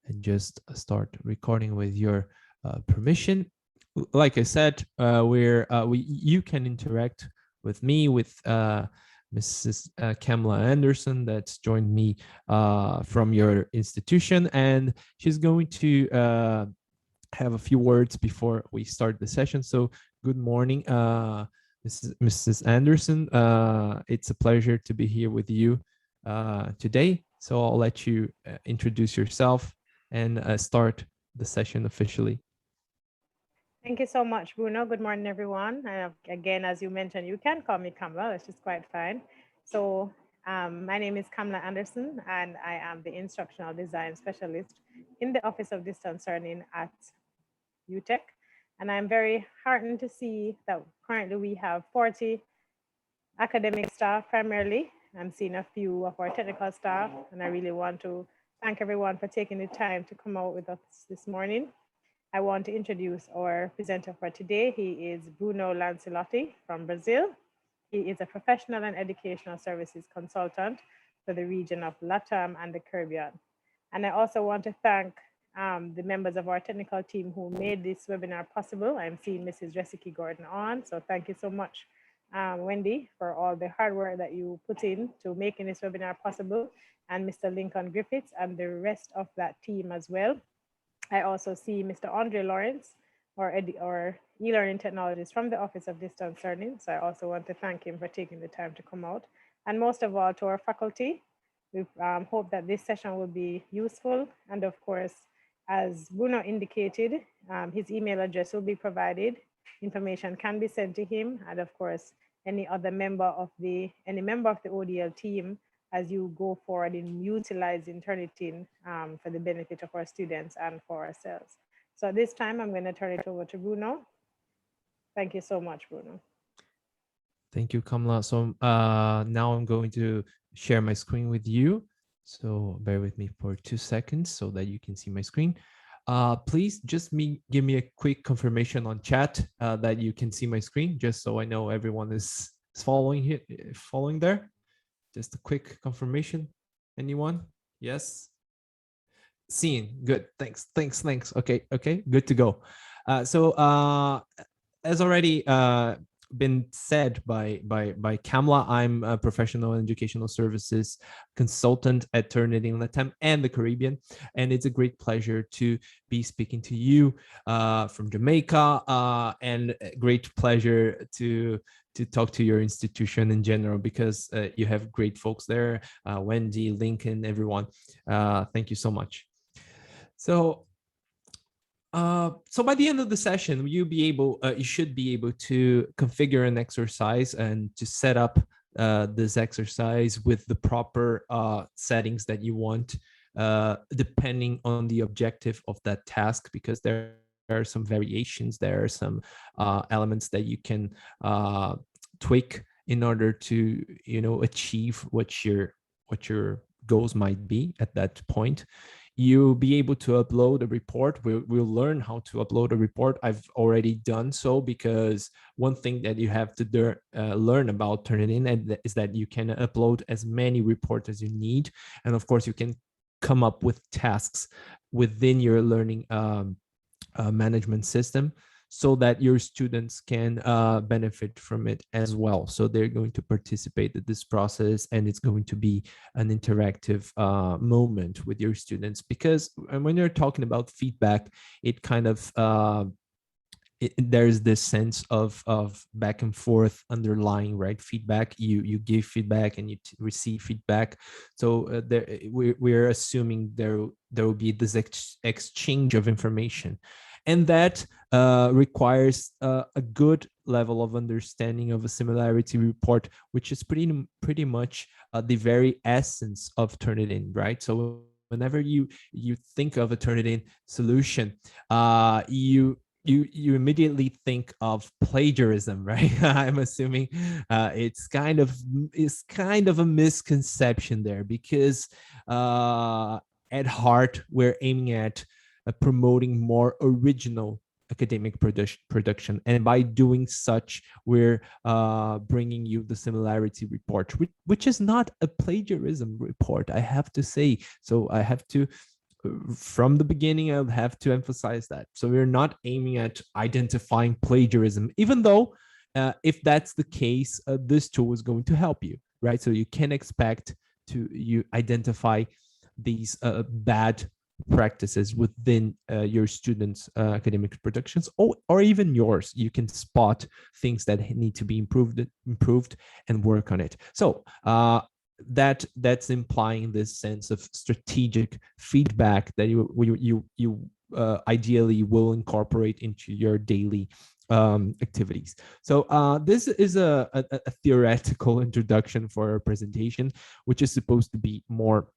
and just start recording with your permission. Like I said, you can interact with me, with Mrs. Kamala Anderson, that's joined me from your institution, and she's going to have a few words before we start the session. So good morning, Mrs. Anderson. It's a pleasure to be here with you today. So I'll let you introduce yourself and start the session officially. Thank you so much, Bruno. Good morning, everyone. Again, as you mentioned, you can call me Kamla, which is quite fine. So, my name is Kamla Anderson, and I am the Instructional Design Specialist in the Office of Distance Learning at UTech. And I'm very heartened to see that currently we have 40 academic staff primarily. I'm seeing a few of our technical staff, and I really want to thank everyone for taking the time to come out with us this morning. I want to introduce our presenter for today. He is Bruno Lancellotti from Brazil. He is a professional and educational services consultant for the region of LATAM and the Caribbean. And I also want to thank the members of our technical team who made this webinar possible. I'm seeing Mrs. Jessica Gordon on, so thank you so much, Wendy, for all the hard work that you put in to making this webinar possible, and Mr. Lincoln Griffiths and the rest of that team as well. I also see Mr. Andre Lawrence, or e-learning technologist from the Office of Distance Learning. So I also want to thank him for taking the time to come out. And most of all, to our faculty, we hope that this session will be useful. And of course, as Bruno indicated, his email address will be provided. Information can be sent to him. And of course, any member of the ODL team, as you go forward in utilizing Turnitin for the benefit of our students and for ourselves. So at this time, I'm going to turn it over to Bruno. Thank you so much, Bruno. Thank you, Kamla. So now I'm going to share my screen with you. So bear with me for 2 seconds so that you can see my screen. Please just give me a quick confirmation on chat that you can see my screen, just so I know everyone is following there. Just a quick confirmation. Anyone? Yes. Seeing. Good. Thanks. Okay. Good to go. As already been said by Kamla, I'm a professional educational services consultant at Turnitin LATAM and the Caribbean, and it's a great pleasure to be speaking to you from Jamaica, and a great pleasure to talk to your institution in general, because you have great folks there, Wendy, Lincoln, everyone. Thank you so much. So by the end of the session, you should be able to configure an exercise and to set up this exercise with the proper settings that you want, depending on the objective of that task, because there are some variations, there are some elements that you can tweak in order to achieve what your goals might be at that point. You'll be able to upload a report. We'll learn how to upload a report. I've already done so, because one thing that you have to learn about Turnitin is that you can upload as many reports as you need. And of course, you can come up with tasks within your learning management system, so that your students can benefit from it as well. So they're going to participate in this process, and it's going to be an interactive moment with your students, because when you're talking about feedback, it kind of there's this sense of back and forth underlying, right? Feedback, you give feedback and you receive feedback. So we're assuming there will be this exchange of information, and that requires a good level of understanding of a similarity report, which is pretty much the very essence of Turnitin, right? So whenever you think of a Turnitin solution, you immediately think of plagiarism, right? I'm assuming it's kind of a misconception there, because at heart we're aiming at promoting more original academic production, and by doing such, we're bringing you the similarity report, which is not a plagiarism report, I have to say. So I have to from the beginning, I'll have to emphasize that. So we're not aiming at identifying plagiarism, even though if that's the case, this tool is going to help you, right? So you can expect to you identify these bad practices within your students' academic productions, or even yours. You can spot things that need to be improved and work on it. So that's implying this sense of strategic feedback that you ideally will incorporate into your daily activities. So this is a theoretical introduction for our presentation, which is supposed to be more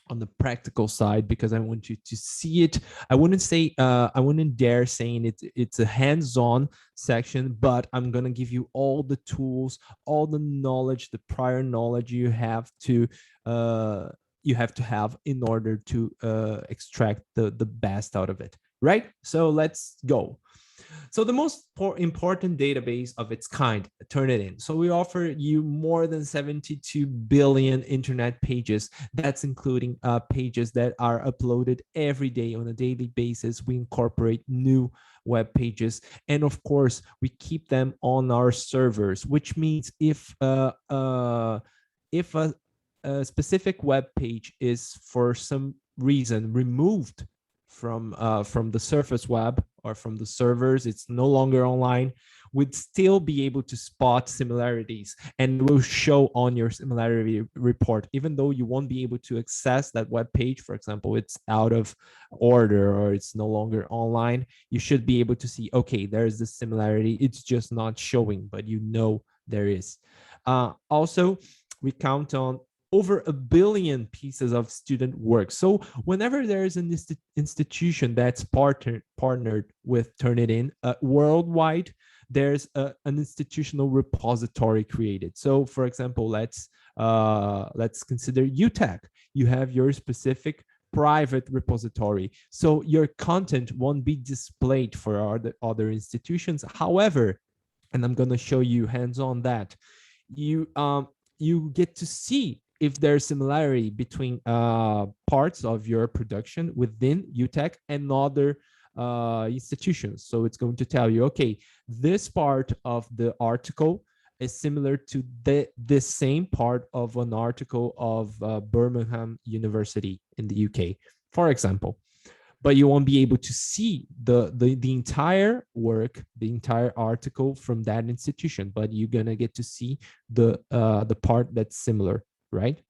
on the practical side, because I want you to see it. I wouldn't dare saying it's a hands-on section, but I'm gonna give you all the tools, all the knowledge, the prior knowledge you have to have in order to extract the best out of it, right? So let's go. So the most important database of its kind, Turnitin. So we offer you more than 72 billion internet pages. That's including pages that are uploaded every day on a daily basis. We incorporate new web pages, and of course, we keep them on our servers, which means if a specific web page is for some reason removed from the surface web or from the servers, it's no longer online, we'd still be able to spot similarities, and will show on your similarity report, even though you won't be able to access that web page. For example, it's out of order or it's no longer online, you should be able to see, okay, there's this similarity, it's just not showing, but you know there is. Also, we count on over 1 billion pieces of student work. So whenever there is an institution that's partnered with Turnitin worldwide, there's an institutional repository created. So for example, let's consider UTech. You have your specific private repository, so your content won't be displayed for other institutions. However, and I'm going to show you hands-on that, you get to see if there's similarity between parts of your production within UTech and other institutions. So it's going to tell you, okay, this part of the article is similar to the same part of an article of Birmingham University in the UK, for example. But you won't be able to see the entire work, the entire article from that institution, but you're gonna get to see the part that's similar, right?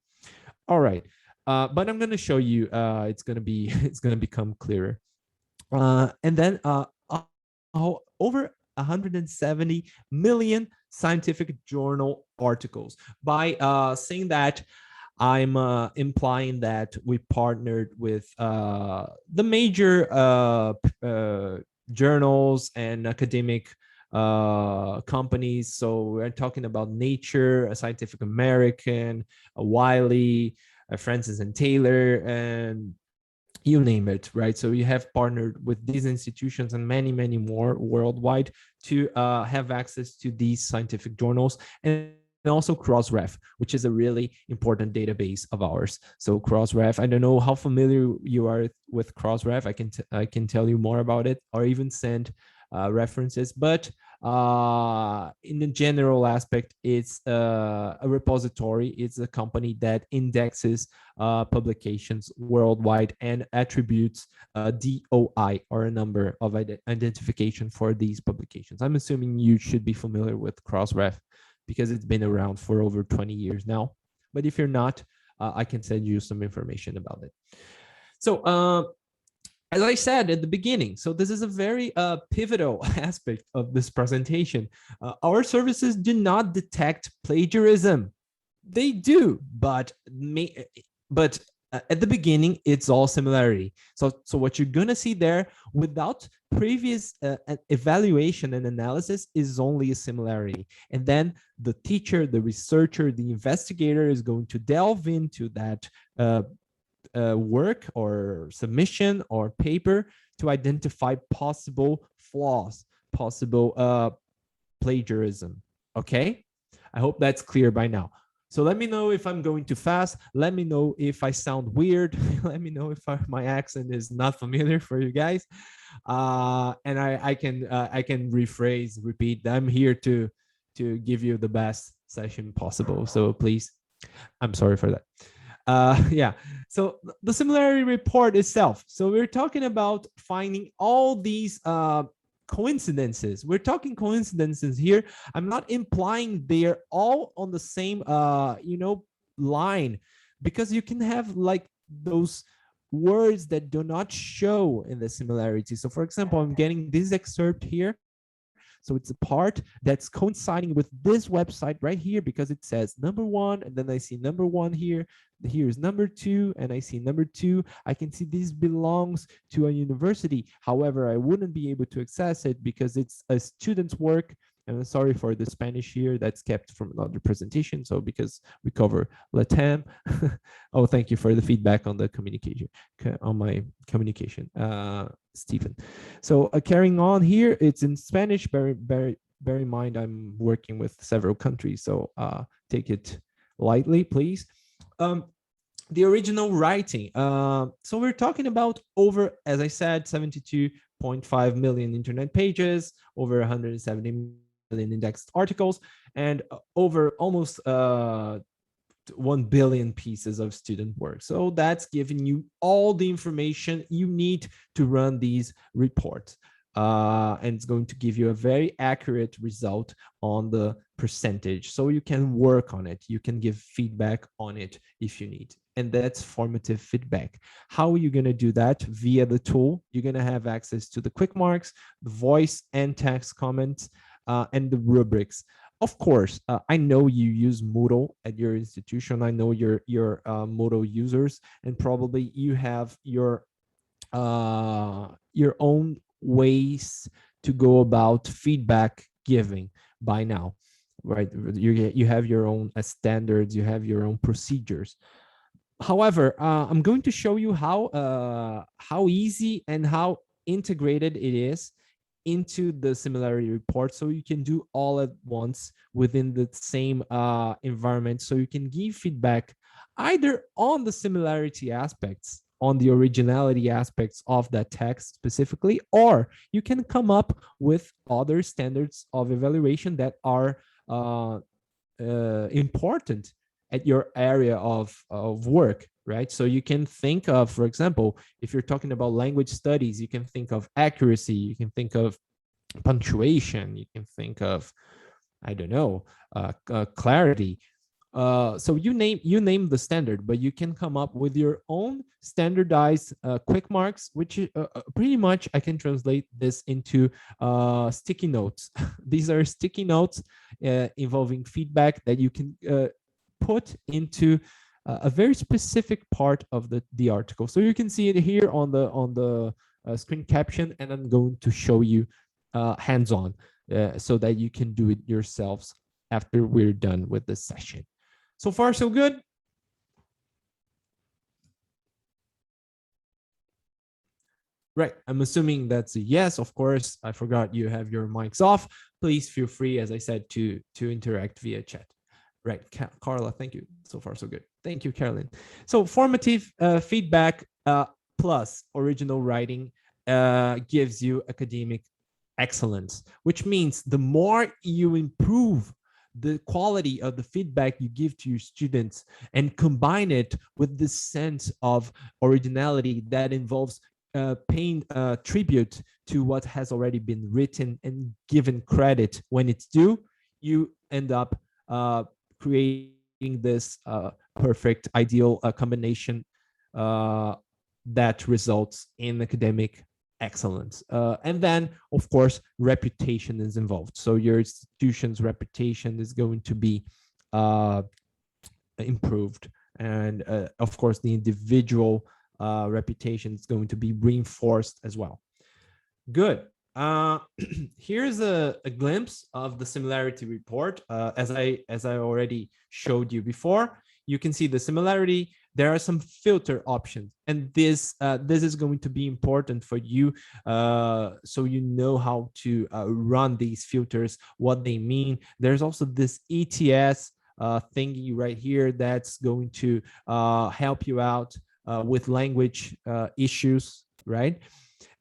All right, but I'm gonna show you. It's gonna become clearer, and then over 170 million scientific journal articles. By saying that, I'm implying that we partnered with the major journals and academic companies. So we're talking about Nature, Scientific American, Wiley, Francis and Taylor, and you name it, right? So we have partnered with these institutions and many, many more worldwide to have access to these scientific journals, and also Crossref, which is a really important database of ours. So Crossref, I don't know how familiar you are with Crossref. I can tell you more about it, or even send references, but in the general aspect, it's a repository. It's a company that indexes publications worldwide and attributes DOI, or a number of identification for these publications. I'm assuming you should be familiar with Crossref because it's been around for over 20 years now. But if you're not, I can send you some information about it. So as I said at the beginning, so this is a very pivotal aspect of this presentation. Our services do not detect plagiarism. They do, but at the beginning, it's all similarity. So what you're gonna see there, without previous evaluation and analysis, is only a similarity. And then the teacher, the researcher, the investigator is going to delve into that work or submission or paper to identify possible flaws, possible plagiarism. Okay, I hope that's clear by now. So let me know if I'm going too fast. Let me know if I sound weird. Let me know if my accent is not familiar for you guys. And I can rephrase, repeat. I'm here to give you the best session possible. So please, I'm sorry for that. Yeah. So the similarity report itself. So we're talking about finding all these coincidences. We're talking coincidences here. I'm not implying they're all on the same line, because you can have like those words that do not show in the similarity. So for example, I'm getting this excerpt here. So it's a part that's coinciding with this website right here, because it says number one, and then I see number one here. Here's number two, and I see number two. I can see this belongs to a university. However, I wouldn't be able to access it because it's a student's work. And I'm sorry for the Spanish here, that's kept from another presentation. So because we cover Latam. Oh, thank you for the feedback on the communication, on my communication, Stephen. So carrying on here, it's in Spanish. Bear in mind, I'm working with several countries, so take it lightly, please. The original writing. So we're talking about over, as I said, 72.5 million internet pages, over 170 million indexed articles, and over almost 1 billion pieces of student work. So that's giving you all the information you need to run these reports. And it's going to give you a very accurate result on the percentage. So you can work on it. You can give feedback on it if you need. And that's formative feedback. How are you going to do that? Via the tool. You're going to have access to the quick marks, the voice and text comments, and the rubrics. Of course, I know you use Moodle at your institution. I know your Moodle users, and probably you have your own ways to go about feedback giving by now, right? You have your own standards, you have your own procedures. However, I'm going to show you how easy and how integrated it is into the similarity report, so you can do all at once within the same environment. So you can give feedback either on the similarity aspects, on the originality aspects of that text specifically, or you can come up with other standards of evaluation that are important at your area of work, right? So you can think of, for example, if you're talking about language studies, you can think of accuracy, you can think of punctuation, you can think of, I don't know, clarity. So you name the standard, but you can come up with your own standardized quick marks, which pretty much I can translate this into sticky notes. These are sticky notes involving feedback that you can put into a very specific part of the article. So you can see it here on the screen caption, and I'm going to show you hands-on so that you can do it yourselves after we're done with this session. So far, so good? Right, I'm assuming that's a yes. Of course, I forgot you have your mics off. Please feel free, as I said, to interact via chat. Right, Carla, thank you. So far, so good. Thank you, Carolyn. So formative feedback plus original writing gives you academic excellence, which means the more you improve the quality of the feedback you give to your students and combine it with this sense of originality that involves paying tribute to what has already been written and given credit when it's due, you end up creating this perfect, ideal combination that results in academic excellence. And then, of course, reputation is involved. So your institution's reputation is going to be improved. And of course, the individual reputation is going to be reinforced as well. Good. Here's a glimpse of the similarity report. As I already showed you before, you can see the similarity. There are some filter options, and this is going to be important for you, so you know how to run these filters, what they mean. There's also this ETS thingy right here that's going to help you out with language issues, right?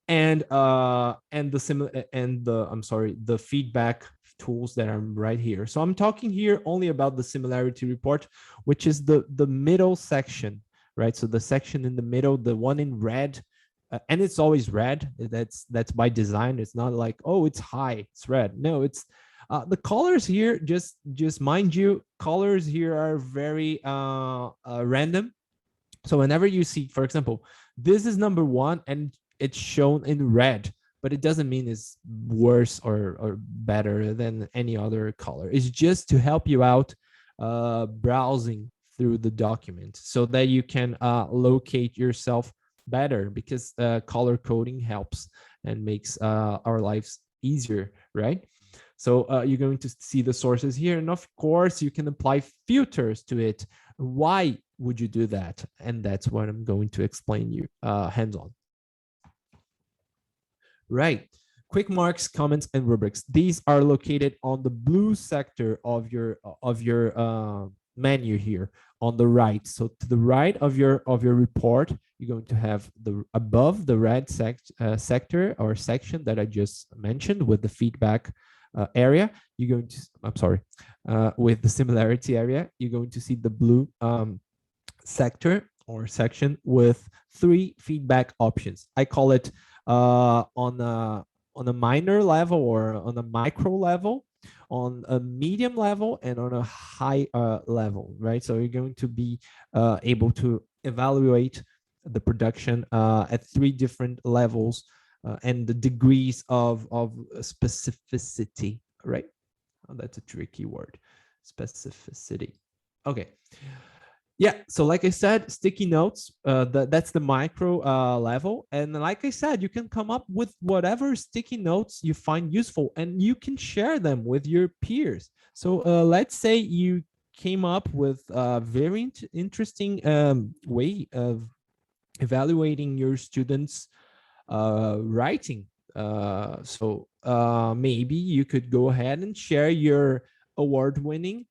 And the similar and the I'm sorry, the feedback tools that are right here. So I'm talking here only about the similarity report, which is the middle section, right? So the section in the middle, the one in red, and it's always red. That's by design. It's not like, oh, it's high, it's red. No, it's the colors here. Just mind you, colors here are very random. So whenever you see, for example, this is number one and it's shown in red, but it doesn't mean it's worse or better than any other color. It's just to help you out browsing through the document so that you can locate yourself better, because color coding helps and makes our lives easier, right? So you're going to see the sources here, and of course you can apply filters to it. Why would you do that? And that's what I'm going to explain you hands-on. Right. Quick marks, comments, and rubrics. These are located on the blue sector of your menu here on the right. So to the right of your report, you're going to have the above the red sector or section that I just mentioned with the feedback area. You're going to, I'm sorry, with the similarity area, you're going to see the blue sector or section with 3 feedback options. I call it on a minor level or on a micro level, on a medium level, and on a high level, right? So you're going to be able to evaluate the production at 3 different levels and the degrees of specificity, right? Oh, that's a tricky word, specificity. Okay. Yeah, so like I said, sticky notes, that's the micro level. And like I said, you can come up with whatever sticky notes you find useful and you can share them with your peers. So let's say you came up with a very interesting way of evaluating your students' writing. Maybe you could go ahead and share your award-winning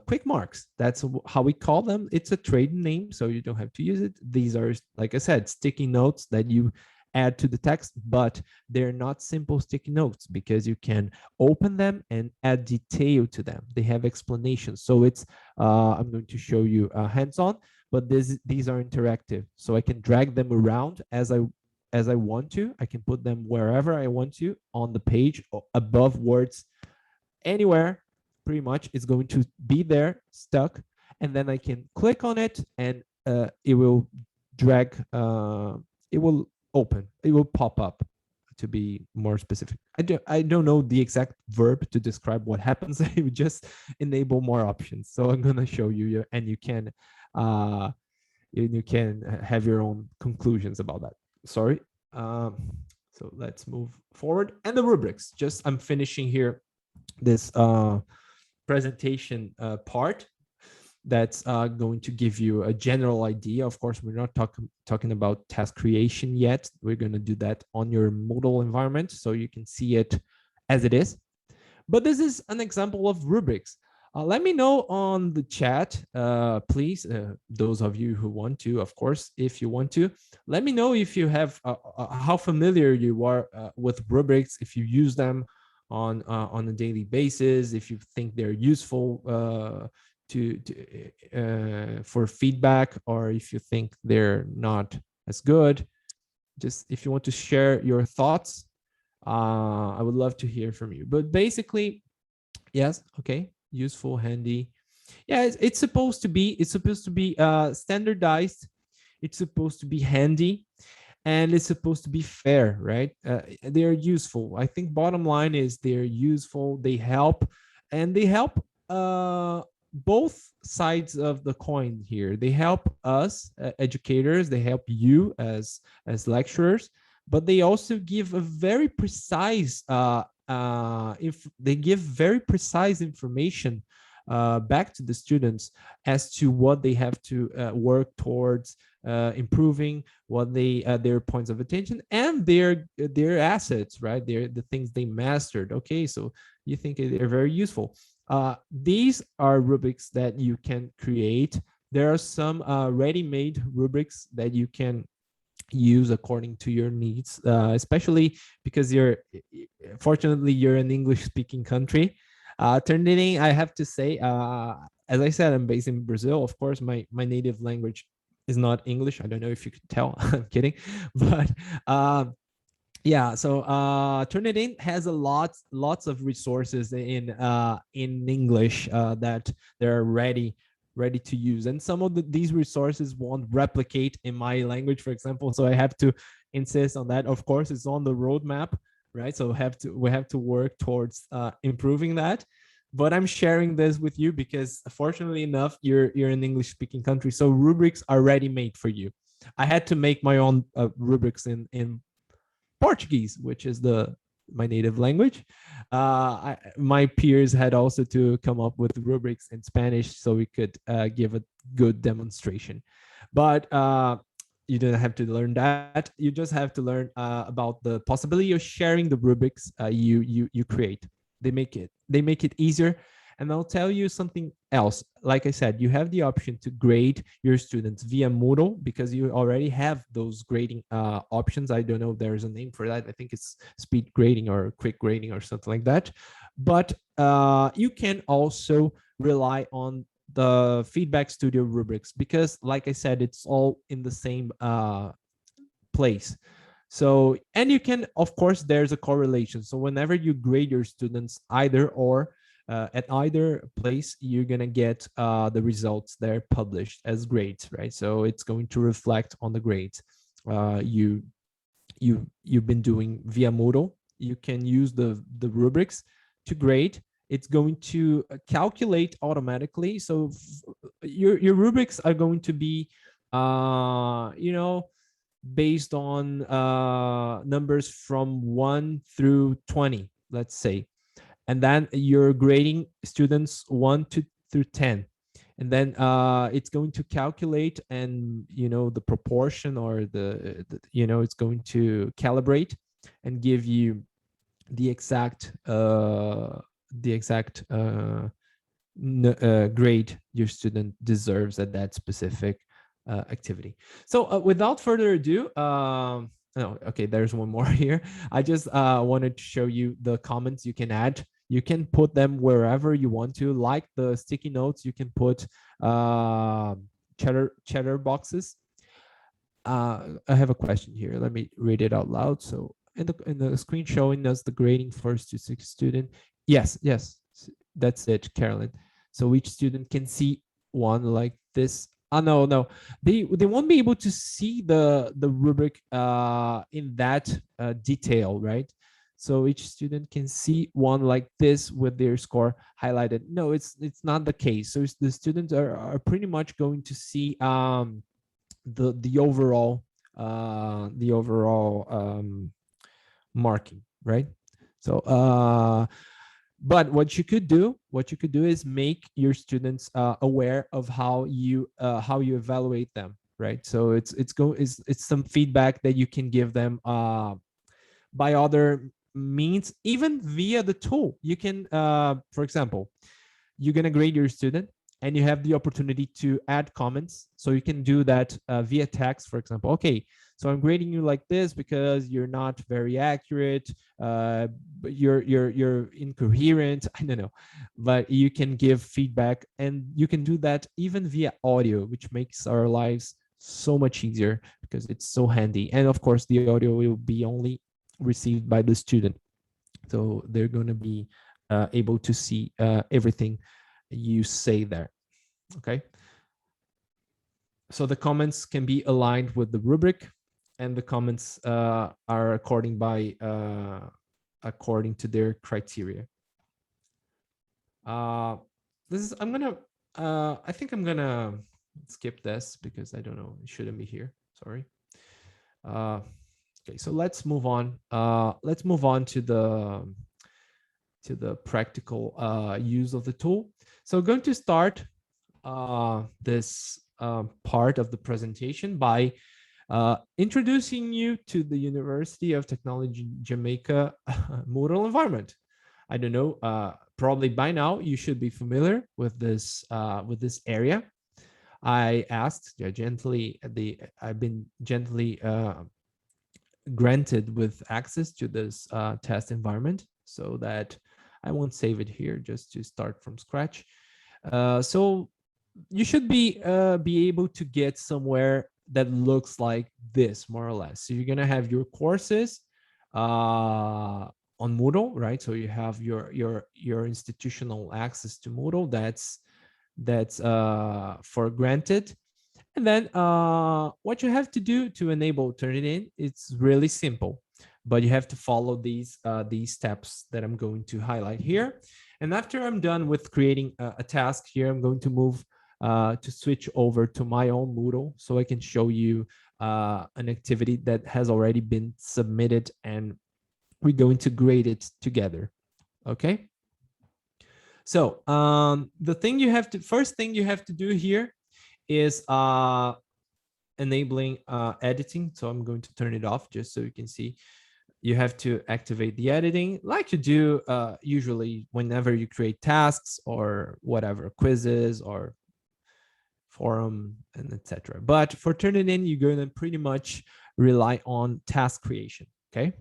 quick marks. That's how we call them. It's a trade name, so you don't have to use it. These are, like I said, sticky notes that you add to the text, but they're not simple sticky notes because you can open them and add detail to them. They have explanations. So it's, I'm going to show you hands-on, but these are interactive. So I can drag them around as I want to. I can put them wherever I want to on the page, above words, anywhere. Pretty much it's going to be there stuck, and then I can click on it and it will drag, it will open, it will pop up, to be more specific. I don't know the exact verb to describe what happens. I would just enable more options. So I'm gonna show you, and you can have your own conclusions about that. Sorry. So let's move forward. And the rubrics, just I'm finishing here this presentation part that's going to give you a general idea. Of course, we're not talking about task creation yet. We're going to do that on your Moodle environment so you can see it as it is. But this is an example of rubrics. Let me know on the chat, please, those of you who want to, of course, if you want to, let me know if you have, how familiar you are with rubrics, if you use them on a daily basis, if you think they're useful for feedback, or if you think they're not as good. Just if you want to share your thoughts, I would love to hear from you. But basically, yes, okay, useful, handy. Yeah, it's supposed to be standardized. It's supposed to be handy, and it's supposed to be fair, right? They're useful. I think bottom line is they're useful. They help, and they help both sides of the coin here. They help us educators. They help you as lecturers, but they also give a very precise if they give very precise information back to the students as to what they have to work towards improving, what their points of attention, and their assets, right? The things they mastered. Okay, so you think they're very useful. These are rubrics that you can create. There are some ready-made rubrics that you can use according to your needs, especially because fortunately you're an English speaking country. Turnitin, I have to say, as I said, I'm based in Brazil. Of course, my native language is not English. I don't know if you could tell. I'm kidding. But yeah, so Turnitin has lots of resources in English that they're ready to use, and some of these resources won't replicate in my language, for example, so I have to insist on that. Of course, it's on the roadmap, right? So we have to work towards improving that, but I'm sharing this with you because fortunately enough, you're an English speaking country, so rubrics are ready made for you. I had to make my own rubrics in Portuguese, which is my native language. My peers had also to come up with rubrics in Spanish so we could give a good demonstration. But you don't have to learn that. You just have to learn about the possibility of sharing the rubrics you create. They make it easier. And I'll tell you something else. Like I said, you have the option to grade your students via Moodle because you already have those grading options. I don't know if there's a name for that. I think it's speed grading or quick grading or something like that. But you can also rely on the Feedback Studio rubrics because, like I said, it's all in the same place. So, and you can, of course, there's a correlation. So whenever you grade your students either or, at either place, you're gonna get the results that are published as grades, right? So it's going to reflect on the grades you've been doing via Moodle. You can use the rubrics to grade. It's going to calculate automatically. So your rubrics are going to be, based on numbers from 1 through 20, let's say, and then you're grading students 1 through 10, and then it's going to calculate, and the proportion or it's going to calibrate and give you the exact grade your student deserves at that specific activity. So without further ado, no, okay, there's one more here. I just wanted to show you the comments you can add. You can put them wherever you want to, like the sticky notes. You can put cheddar boxes. I have a question here. Let me read it out loud. So in the screen showing us the grading first to sixth student. Yes, that's it, Carolyn. So each student can see one like this. No, they won't be able to see the rubric in that detail, right? So each student can see one like this with their score highlighted. No, it's not the case. So the students are pretty much going to see the overall marking, right? So but what you could do is make your students aware of how you evaluate them, right? So it's some feedback that you can give them by other means, even via the tool. You can for example, you're going to grade your student and you have the opportunity to add comments. So you can do that via text, for example. Okay, so I'm grading you like this because you're not very accurate, but you're incoherent. I don't know, but you can give feedback, and you can do that even via audio, which makes our lives so much easier because it's so handy. And of course, the audio will be only received by the student, so they're going to be able to see everything you say there. Okay, so the comments can be aligned with the rubric, and the comments are according to their criteria. I think I'm gonna skip this because I don't know, it shouldn't be here, sorry. Okay, so let's move on. Let's move on to the practical use of the tool. So I'm going to start this part of the presentation by introducing you to the University of Technology Jamaica Moodle environment. I don't know, probably by now you should be familiar with this area. I asked gently, I've been gently granted with access to this test environment, so that I won't save it here, just to start from scratch. So you should be able to get somewhere that looks like this, more or less. So you're gonna have your courses on Moodle, right? So you have your institutional access to Moodle. That's for granted. And then what you have to do to enable Turnitin, it's really simple, but you have to follow these steps that I'm going to highlight here. And after I'm done with creating a task here, I'm going to move to switch over to my own Moodle so I can show you an activity that has already been submitted, and we're going to grade it together. Okay. So the first thing you have to do here is enabling editing. So I'm going to turn it off just so you can see. You have to activate the editing like you do usually whenever you create tasks or whatever, quizzes or forum and etc. But for Turnitin, you're going to pretty much rely on task creation. Okay.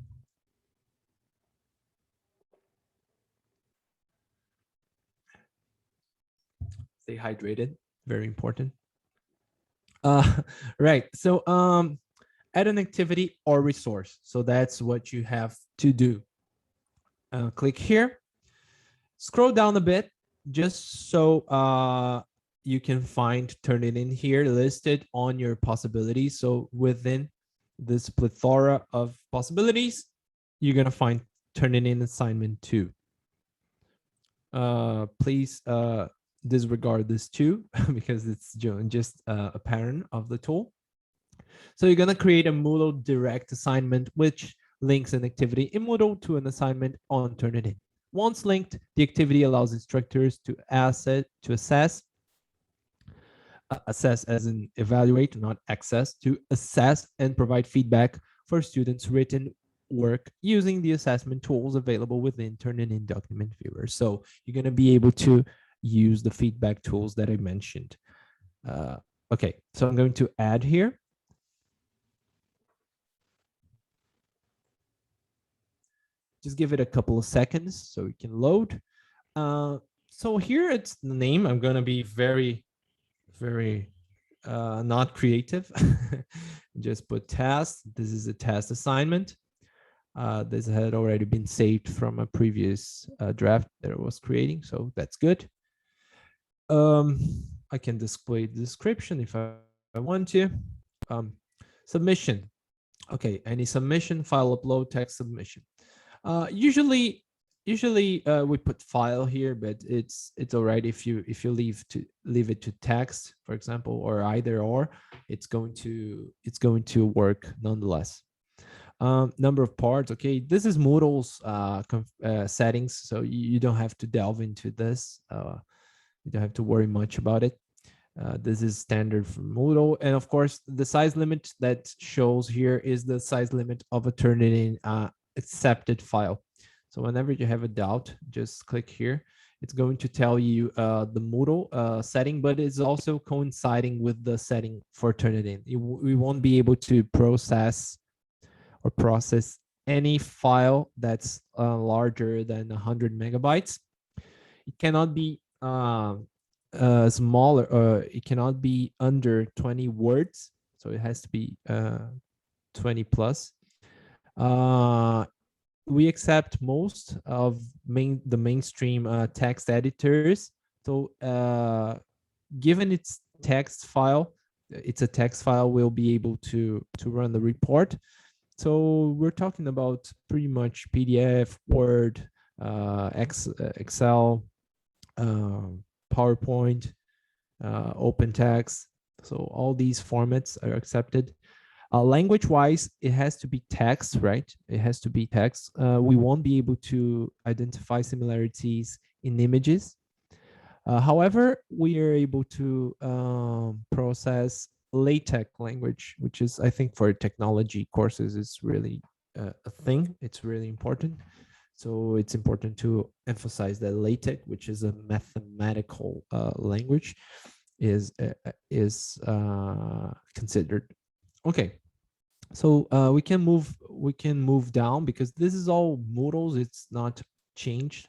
Stay hydrated, very important. Right. So add an activity or resource. So that's what you have to do. Click here, scroll down a bit just so you can find Turnitin here listed on your possibilities. So within this plethora of possibilities, you're going to find Turnitin assignment 2. Please disregard this 2 because it's just a parent of the tool. So you're going to create a Moodle direct assignment, which links an activity in Moodle to an assignment on Turnitin. Once linked, the activity allows instructors to assess as in evaluate, not access, to assess and provide feedback for students' written work using the assessment tools available within Turnitin Document Viewer. So you're going to be able to use the feedback tools that I mentioned. Okay, so I'm going to add here. Just give it a couple of seconds so we can load. So here it's the name. I'm going to be very not creative. Just put task. This is a task assignment. This had already been saved from a previous draft that I was creating, so that's good. I can display the description if I want to. Submission. Okay, any submission, file upload, text submission. Usually we put file here, but it's all right if you leave it to text, for example, or either or. It's going to work nonetheless. Number of parts. Okay, this is Moodle's settings, so you don't have to delve into this. You don't have to worry much about it. This is standard for Moodle, and of course, the size limit that shows here is the size limit of a Turnitin accepted file. So whenever you have a doubt, just click here. It's going to tell you the Moodle setting, but it's also coinciding with the setting for Turnitin. We won't be able to process any file that's larger than 100 megabytes. It cannot be smaller, it cannot be under 20 words, so it has to be 20 plus. We accept most of the mainstream text editors. So given its text file, it's a text file, we'll be able to run the report. So we're talking about pretty much PDF, Word, Excel, PowerPoint, OpenText. So all these formats are accepted. Language-wise, it has to be text, right? It has to be text. We won't be able to identify similarities in images. However, we are able to process LaTeX language, which is, I think, for technology courses, is really a thing. It's really important. So it's important to emphasize that LaTeX, which is a mathematical language, is considered. Okay, so we can move down because this is all modals. It's not changed.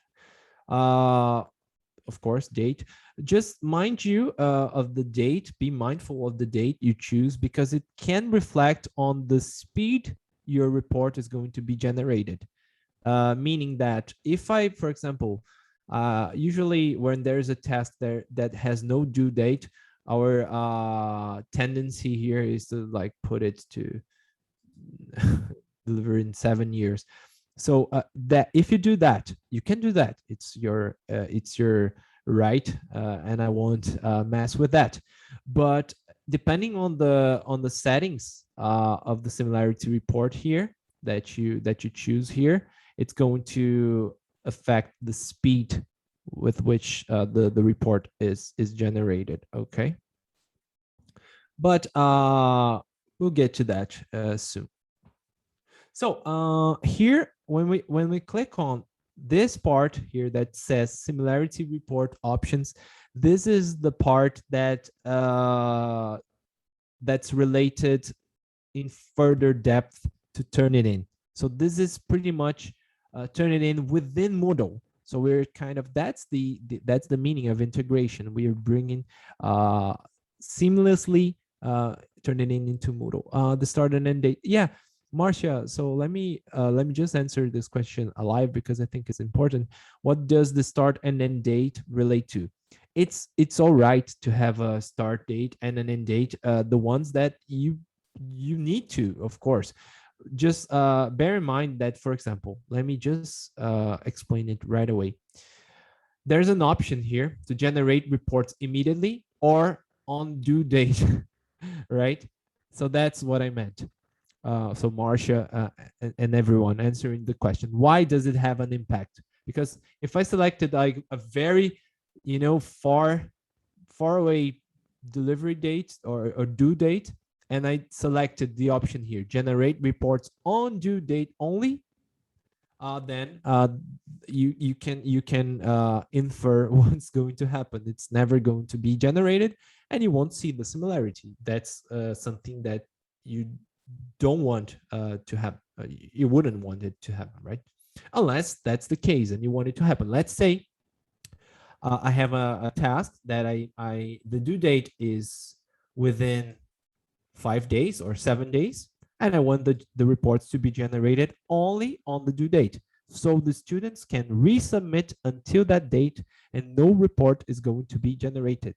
Of course, date. Just mind you of the date. Be mindful of the date you choose because it can reflect on the speed your report is going to be generated. Meaning that if I, for example, usually when there's a task there that has no due date, our tendency here is to like put it to deliver in 7 years. So that if you do that, you can do that. It's your right, and I won't mess with that. But depending on the settings of the similarity report here that you choose here, it's going to affect the speed with which the report is generated. Okay, but we'll get to that soon. So here, when we click on this part here that says similarity report options, this is the part that that's related in further depth to Turnitin. So this is pretty much Turnitin within Moodle. So we're kind of that's the meaning of integration. We are bringing seamlessly Turnitin into Moodle. The start and end date, yeah. Marcia, so let me just answer this question alive because I think it's important. What does the start and end date relate to? It's all right to have a start date and an end date. The ones that you need to, of course. Just bear in mind that, for example, let me just explain it right away. There's an option here to generate reports immediately or on due date, right? So that's what I meant. So Marcia and everyone answering the question, why does it have an impact? Because if I selected like a very, far away delivery date or due date, and I selected the option here, generate reports on due date only, then you can infer what's going to happen. It's never going to be generated, and you won't see the similarity. That's something that you don't want to happen. You wouldn't want it to happen, right? Unless that's the case and you want it to happen. Let's say I have a task that the due date is within 5 days or 7 days, and I want the reports to be generated only on the due date. So the students can resubmit until that date and no report is going to be generated.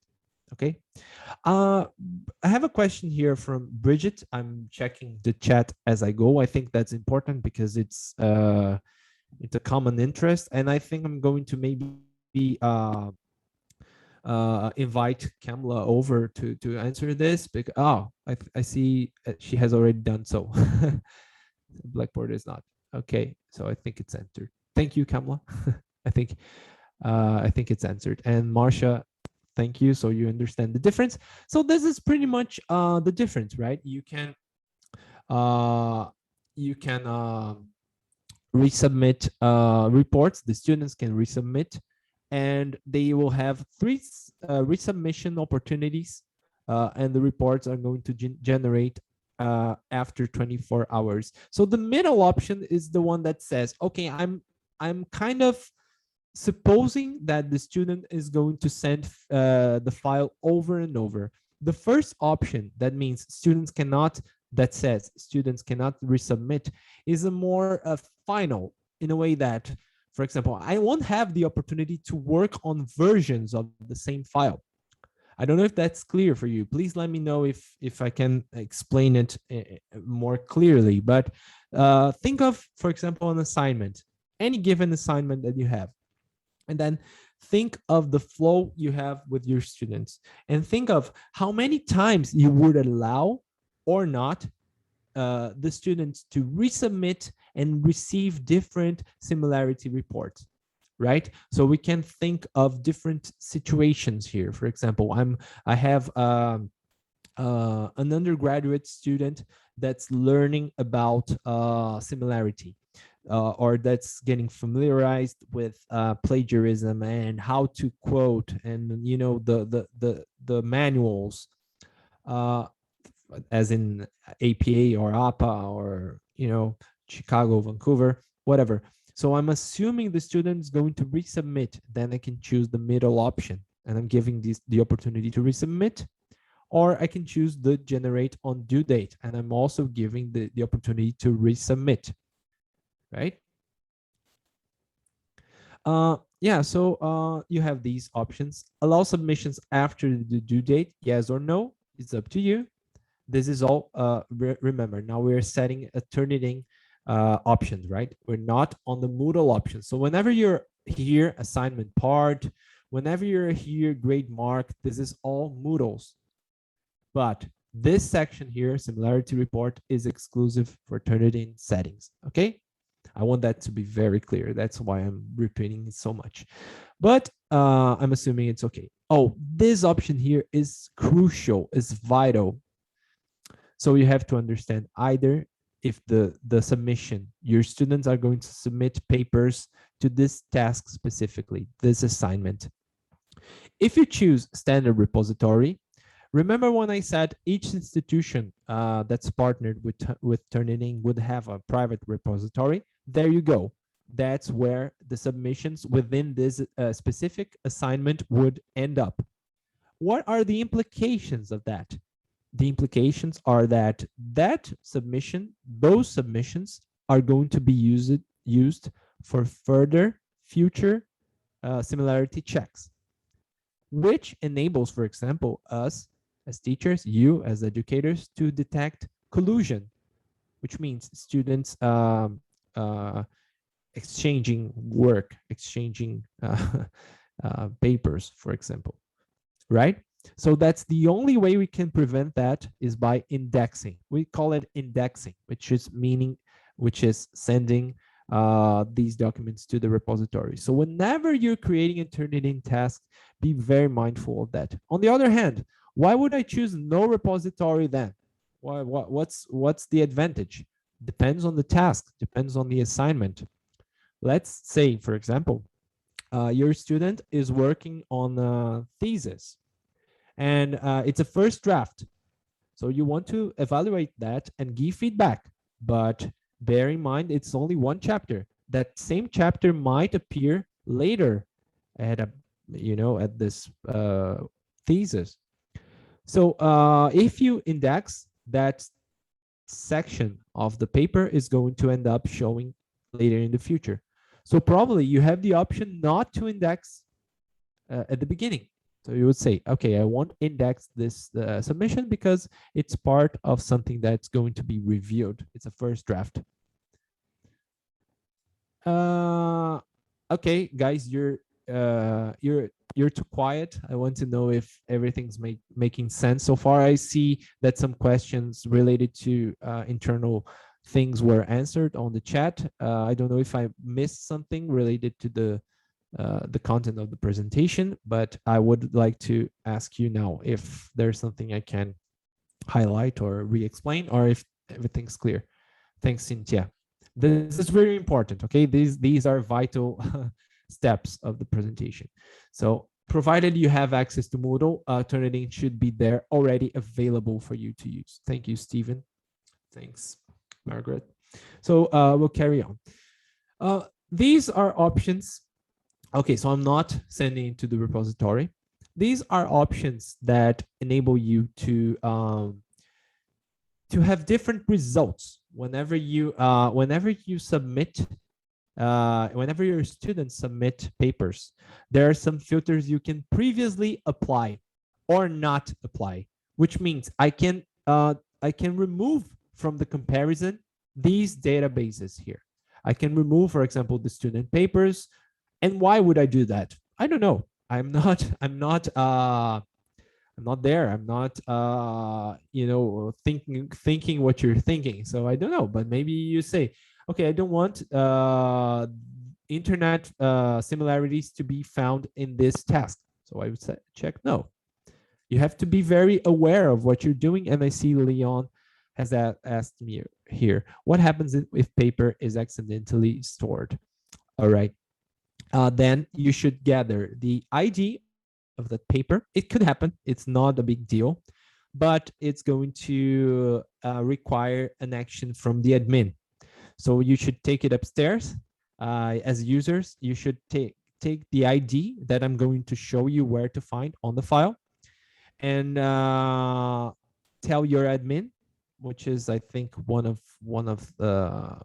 Okay. I have a question here from Bridget. I'm checking the chat as I go. I think that's important because it's a common interest, and I think I'm going to maybe invite Kamla over to answer this. Because I see she has already done so. Blackboard is not okay, so I think it's answered. Thank you, Kamla. I think it's answered. And Marcia, thank you. So you understand the difference. So this is pretty much the difference, right? You can resubmit reports. The students can resubmit, and they will have 3 resubmission opportunities, and the reports are going to generate after 24 hours. So the middle option is the one that says, okay, I'm kind of supposing that the student is going to send the file over and over. The first option, that means that says students cannot resubmit, is a more final, in a way that, for example, I won't have the opportunity to work on versions of the same file. I don't know if that's clear for you. Please let me know if I can explain it more clearly. But think of, for example, an assignment, any given assignment that you have. And then think of the flow you have with your students, and think of how many times you would allow or not the students to resubmit and receive different similarity reports, right? So we can think of different situations here. For example, I have an undergraduate student that's learning about similarity, or that's getting familiarized with plagiarism and how to quote, and the manuals, uh, as in APA or APA, or Chicago, Vancouver, whatever. So I'm assuming the student is going to resubmit. Then I can choose the middle option, and I'm giving the opportunity to resubmit. Or I can choose the generate on due date, and I'm also giving the opportunity to resubmit, right? Yeah, so you have these options. Allow submissions after the due date, yes or no. It's up to you. This is all, remember, now we're setting a Turnitin options, right? We're not on the Moodle option. So whenever you're here, assignment part, whenever you're here, grade mark, this is all Moodles. But this section here, similarity report, is exclusive for Turnitin settings, okay? I want that to be very clear. That's why I'm repeating it so much. But I'm assuming it's okay. Oh, this option here is crucial, is vital. So you have to understand either if the submission, your students are going to submit papers to this task specifically, this assignment. If you choose standard repository, remember when I said each institution that's partnered with Turnitin would have a private repository? There you go. That's where the submissions within this specific assignment would end up. What are the implications of that? The implications are that those submissions are going to be used for further future similarity checks, which enables, for example, us as teachers, you as educators, to detect collusion, which means students exchanging work, exchanging papers, for example, right? So that's the only way we can prevent that, is by indexing. We call it indexing, which is sending these documents to the repository. So whenever you're creating a Turnitin task, be very mindful of that. On the other hand, why would I choose no repository then? What's the advantage? Depends on the task, depends on the assignment. Let's say, for example, your student is working on a thesis, and it's a first draft. So you want to evaluate that and give feedback, but bear in mind it's only one chapter. That same chapter might appear later at at this thesis. So if you index, that section of the paper is going to end up showing later in the future. So probably you have the option not to index at the beginning. So you would say, okay, I won't index this submission because it's part of something that's going to be reviewed. It's a first draft. Okay, guys, you're too quiet. I want to know if everything's making sense so far. I see that some questions related to internal things were answered on the chat. I don't know if I missed something related to the content of the presentation, but I would like to ask you now if there's something I can highlight or re-explain, or if everything's clear. Thanks, Cynthia. This is very important, okay? These are vital steps of the presentation. So provided you have access to Moodle, Turnitin should be there already available for you to use. Thank you, Stephen. Thanks, Margaret. So we'll carry on. These are options. Okay, so I'm not sending it to the repository. These are options that enable you to have different results whenever you submit, whenever your students submit papers. There are some filters you can previously apply or not apply, which means I can remove from the comparison these databases here. I can remove, for example, the student papers. And why would I do that? I don't know. I'm not there. I'm not thinking what you're thinking. So I don't know, but maybe you say, okay, I don't want internet similarities to be found in this task. So I would say check no. You have to be very aware of what you're doing. And I see Leon has asked me here, what happens if paper is accidentally stored? All right. Then you should gather the ID of that paper. It could happen. It's not a big deal, but it's going to require an action from the admin. So you should take it upstairs. As users, you should take the ID that I'm going to show you where to find on the file, and tell your admin, which is I think one of the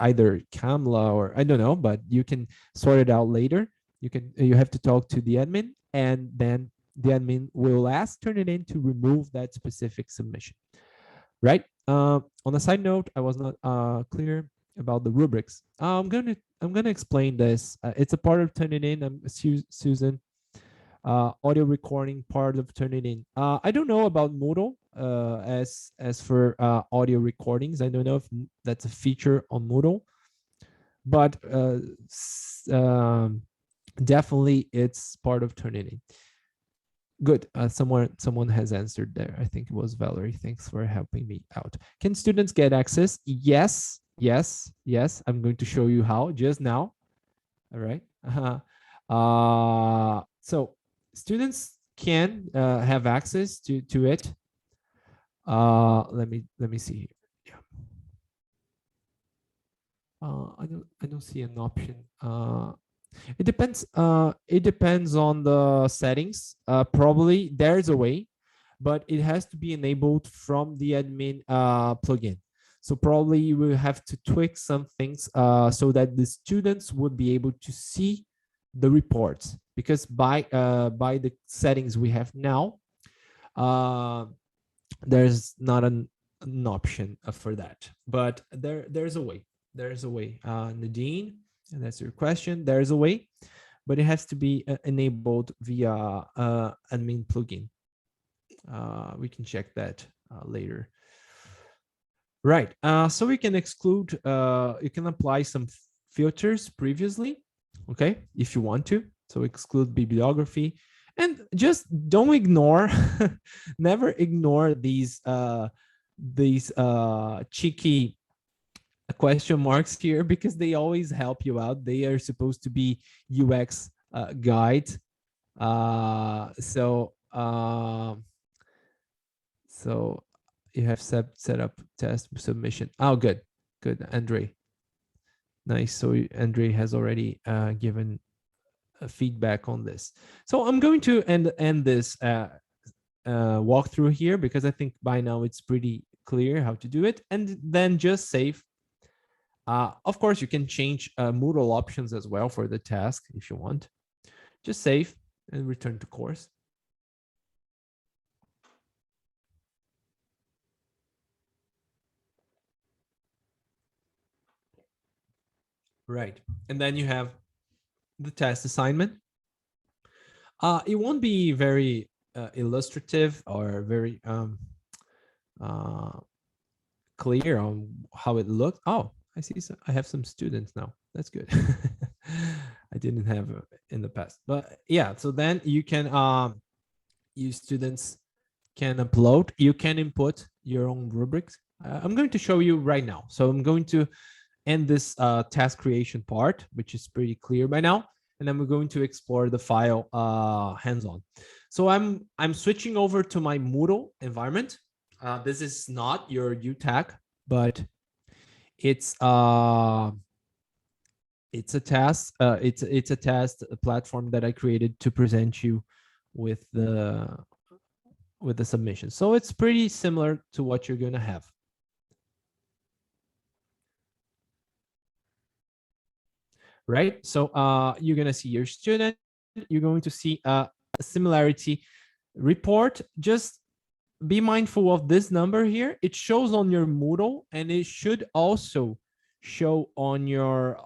either Kamla or I don't know, but you can sort it out later. You have to talk to the admin, and then the admin will ask Turnitin to remove that specific submission. Right. On a side note, I was not clear about the rubrics. I'm gonna explain this. It's a part of Turnitin. Susan. Audio recording part of Turnitin. I don't know about Moodle as for audio recordings. I don't know if that's a feature on Moodle, but definitely it's part of Turnitin. Good. Someone has answered there. I think it was Valerie. Thanks for helping me out. Can students get access? Yes, yes, yes. I'm going to show you how just now. All right. So students can have access to it. Let me see here. Yeah. I don't see an option. It depends. It depends on the settings. Probably there's a way, but it has to be enabled from the admin plugin. So probably you will have to tweak some things so that the students would be able to see the reports, because by the settings we have now, there's not an option for that. But there's a way. There's a way. Nadine, and that's your question. There's a way, but it has to be enabled via admin plugin. We can check that later. Right. So we can exclude. You can apply some filters previously, okay, if you want to. So exclude bibliography, and just don't ignore. Never ignore these cheeky question marks here, because they always help you out. They are supposed to be UX guide. So you have set up test submission. Oh, good, Andre. Nice. So Andre has already given feedback on this. So I'm going to end this walkthrough here, because I think by now it's pretty clear how to do it, and then just save. Of course, you can change Moodle options as well for the task if you want. Just save and return to course. Right. And then you have the test assignment. It won't be very illustrative or very clear on how it looks. Oh, I see. I have some students now. That's good. I didn't have in the past, but yeah. So then you can, you students can upload. You can input your own rubrics. I'm going to show you right now. So I'm going to end this task creation part, which is pretty clear by now, and then we're going to explore the file hands-on. So I'm switching over to my Moodle environment. This is not your UTAC, but it's a task. It's a test platform that I created to present you with the submission. So it's pretty similar to what you're going to have. Right. So you're going to see your student. You're going to see a similarity report. Just be mindful of this number here. It shows on your Moodle, and it should also show on your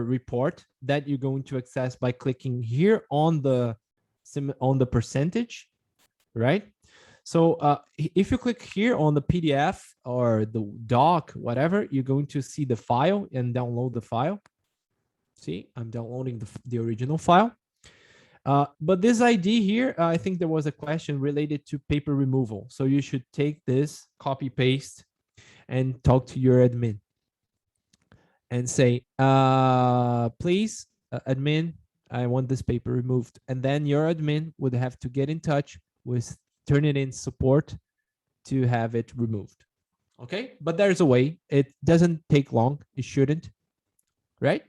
report that you're going to access by clicking here on the percentage, right? So if you click here on the PDF or the doc, whatever, you're going to see the file and download the file. See, I'm downloading the original file. But this ID here, I think there was a question related to paper removal. So you should take this, copy paste, and talk to your admin and say, please, admin, I want this paper removed. And then your admin would have to get in touch with Turnitin support to have it removed. Okay, but there's a way. It doesn't take long. It shouldn't, right?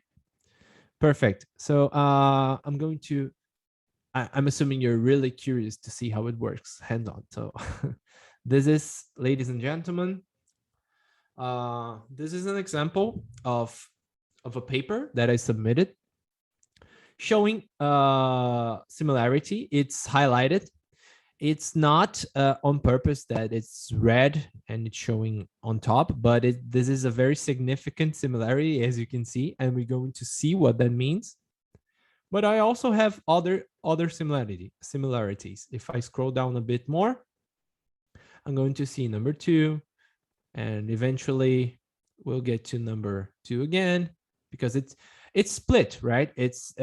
Perfect. So I'm going to, I'm assuming you're really curious to see how it works hands-on. So this is, ladies and gentlemen, this is an example of a paper that I submitted showing similarity. It's highlighted. It's not on purpose that it's red and it's showing on top, but this is a very significant similarity, as you can see, and we're going to see what that means. But I also have other similarities. If I scroll down a bit more, I'm going to see number 2, and eventually we'll get to number 2 again, because it's split, right? It's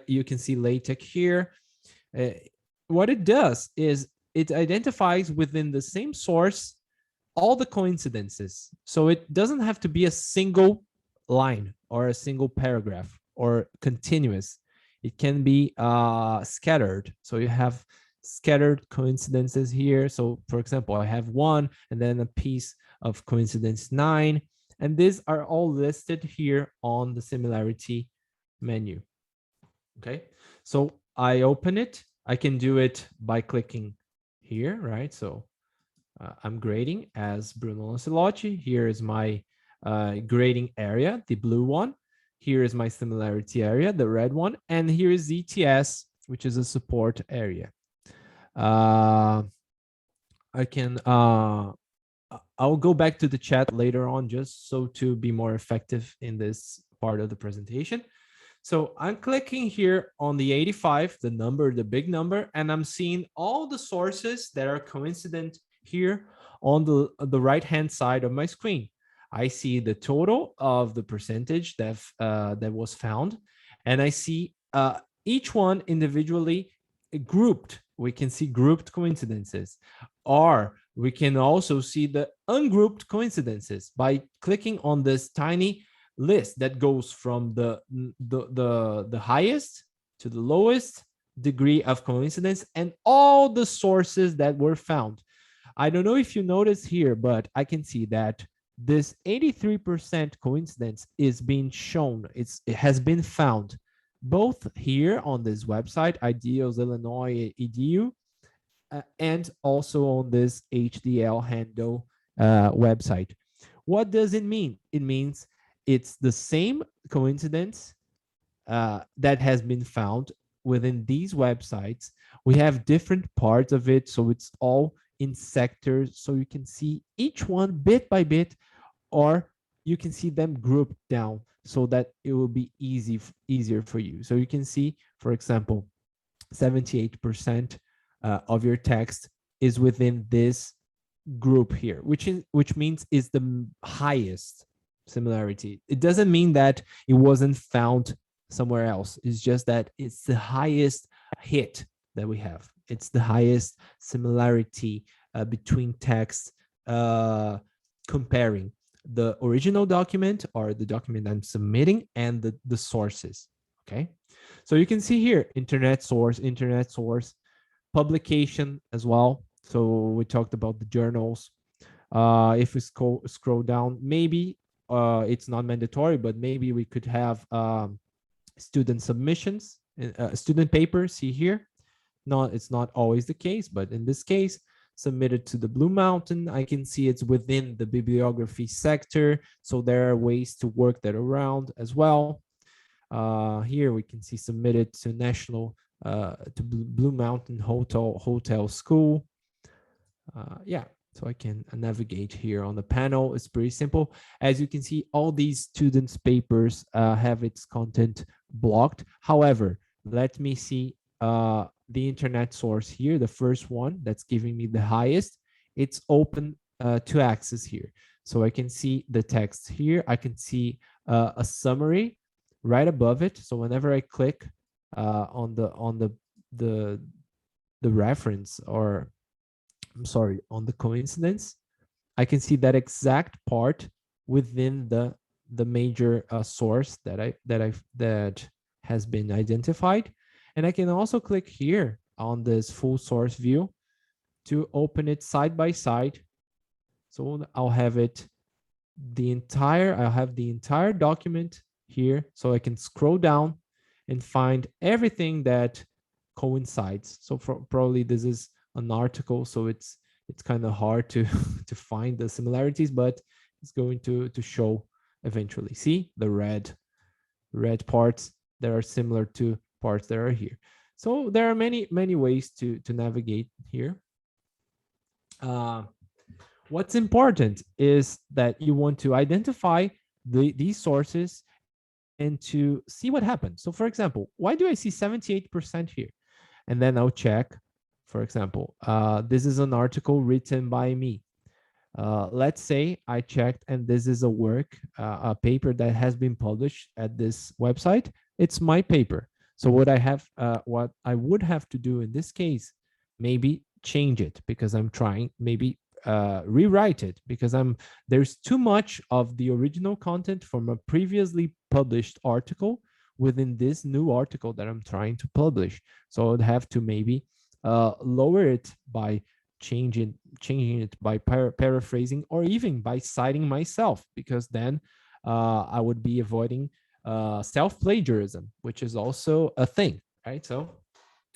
you can see LaTeX here. What it does is it identifies within the same source all the coincidences. So it doesn't have to be a single line or a single paragraph or continuous. It can be scattered. So you have scattered coincidences here. So for example, I have 1 and then a piece of coincidence 9. And these are all listed here on the similarity menu. Okay, so I open it. I can do it by clicking here, right? So I'm grading as Bruno Lancellotti. Here is my grading area, the blue one. Here is my similarity area, the red one. And here is ETS, which is a support area. I can, I'll go back to the chat later on just so to be more effective in this part of the presentation. So I'm clicking here on the 85, the number, the big number, and I'm seeing all the sources that are coincident here on the right-hand side of my screen. I see the total of the percentage that was found, and I see each one individually grouped. We can see grouped coincidences, or we can also see the ungrouped coincidences by clicking on this tiny list that goes from the highest to the lowest degree of coincidence and all the sources that were found. I don't know if you notice here, but I can see that this 83% coincidence is being shown. It has been found both here on this website, Ideals Illinois Edu, and also on this HDL handle website. What does it mean? It means it's the same coincidence that has been found within these websites. We have different parts of it, so it's all in sectors, so you can see each one bit by bit, or you can see them grouped down so that it will be easier for you. So you can see, for example, 78% of your text is within this group here, which means is the highest similarity. It doesn't mean that it wasn't found somewhere else. It's just that it's the highest hit that we have. It's the highest similarity between texts comparing the original document or the document I'm submitting and the sources. Okay, so you can see here internet source, publication as well. So we talked about the journals. If we scroll down, maybe it's not mandatory, but maybe we could have student submissions, student papers. See here, it's not always the case, but in this case, submitted to the Blue Mountain. I can see it's within the bibliography sector, so there are ways to work that around as well. Here we can see submitted to National to Blue Mountain Hotel School. Yeah, so I can navigate here on the panel. It's pretty simple. As you can see, all these students' papers have its content blocked. However, let me see the internet source here, the first one that's giving me the highest. It's open to access here. So I can see the text here. I can see a summary right above it. So whenever I click the the reference, or I'm sorry, on the coincidence, I can see that exact part within the major source that has been identified. And I can also click here on this full source view to open it side by side. So I'll have the entire document here, so I can scroll down and find everything that coincides. So probably this is an article, so it's kind of hard to to find the similarities, but it's going to show eventually. See the red parts that are similar to parts that are here. So there are many ways to navigate here. What's important is that you want to identify these sources and to see what happens. So for example, why do I see 78% here? And then I'll check, for example, this is an article written by me. Let's say I checked and this is a work, a paper that has been published at this website. It's my paper. So what I would have to do in this case, maybe change it because I'm trying, maybe rewrite it because there's too much of the original content from a previously published article within this new article that I'm trying to publish. So I'd have to maybe lower it by changing it by paraphrasing, or even by citing myself, because then I would be avoiding self-plagiarism, which is also a thing, right? So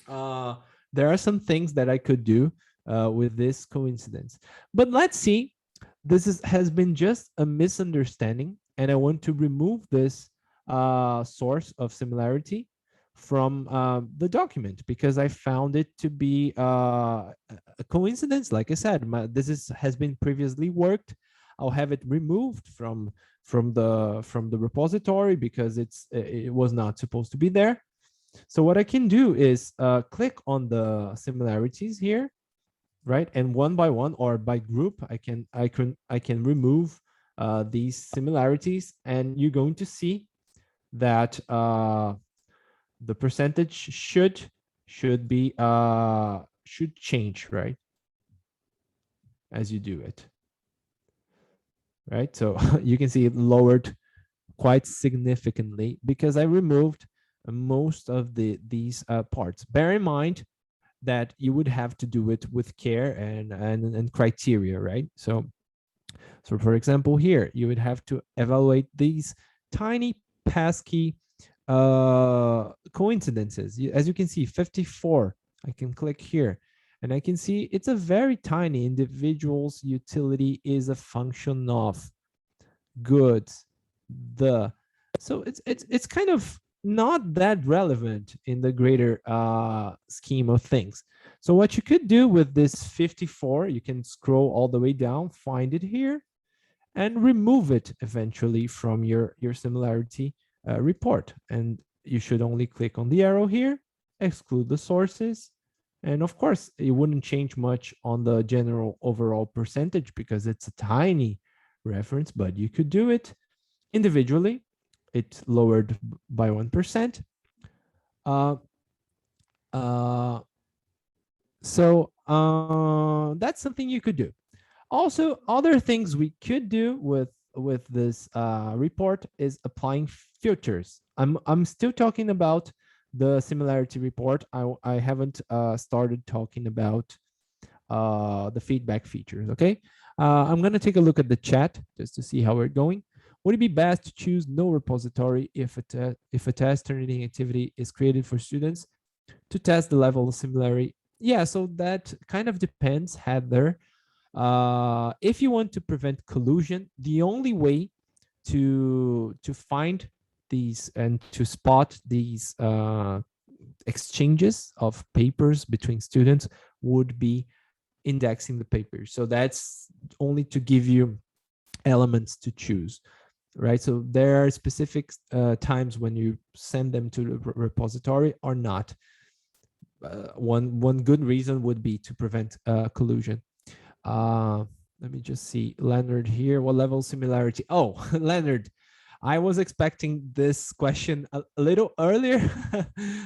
uh, there are some things that I could do with this coincidence. But let's see, has been just a misunderstanding, and I want to remove this source of similarity from the document because I found it to be a coincidence. Like I said, has been previously worked. I'll have it removed from the repository because it was not supposed to be there. So what I can do is click on the similarities here, right? And one by one or by group, I can remove these similarities, and you're going to see that the percentage should change, right? As you do it, right? So you can see it lowered quite significantly because I removed most of these parts. Bear in mind that you would have to do it with care and criteria, right? So for example, here you would have to evaluate these tiny pesky coincidences. As you can see, 54. I can click here and I can see it's a very tiny. Individual's utility is a function of goods, so it's kind of not that relevant in the greater scheme of things. So what you could do with this 54, you can scroll all the way down, find it here, and remove it eventually from your similarity report. And you should only click on the arrow here, exclude the sources. And of course, it wouldn't change much on the general overall percentage because it's a tiny reference, but you could do it individually. It lowered by 1%. That's something you could do. Also, other things we could do with this report is applying filters. I'm still talking about the similarity report. I haven't started talking about the feedback features. Okay, I'm gonna take a look at the chat just to see how we're going. Would it be best to choose no repository if a test Turnitin activity is created for students to test the level of similarity? Yeah, so that kind of depends, Heather. If you want to prevent collusion, the only way to find these and to spot these exchanges of papers between students would be indexing the papers. So that's only to give you elements to choose, right? So there are specific times when you send them to the repository or not. One good reason would be to prevent collusion. Let me just see Leonard here. What level of similarity? Oh, Leonard, I was expecting this question a little earlier.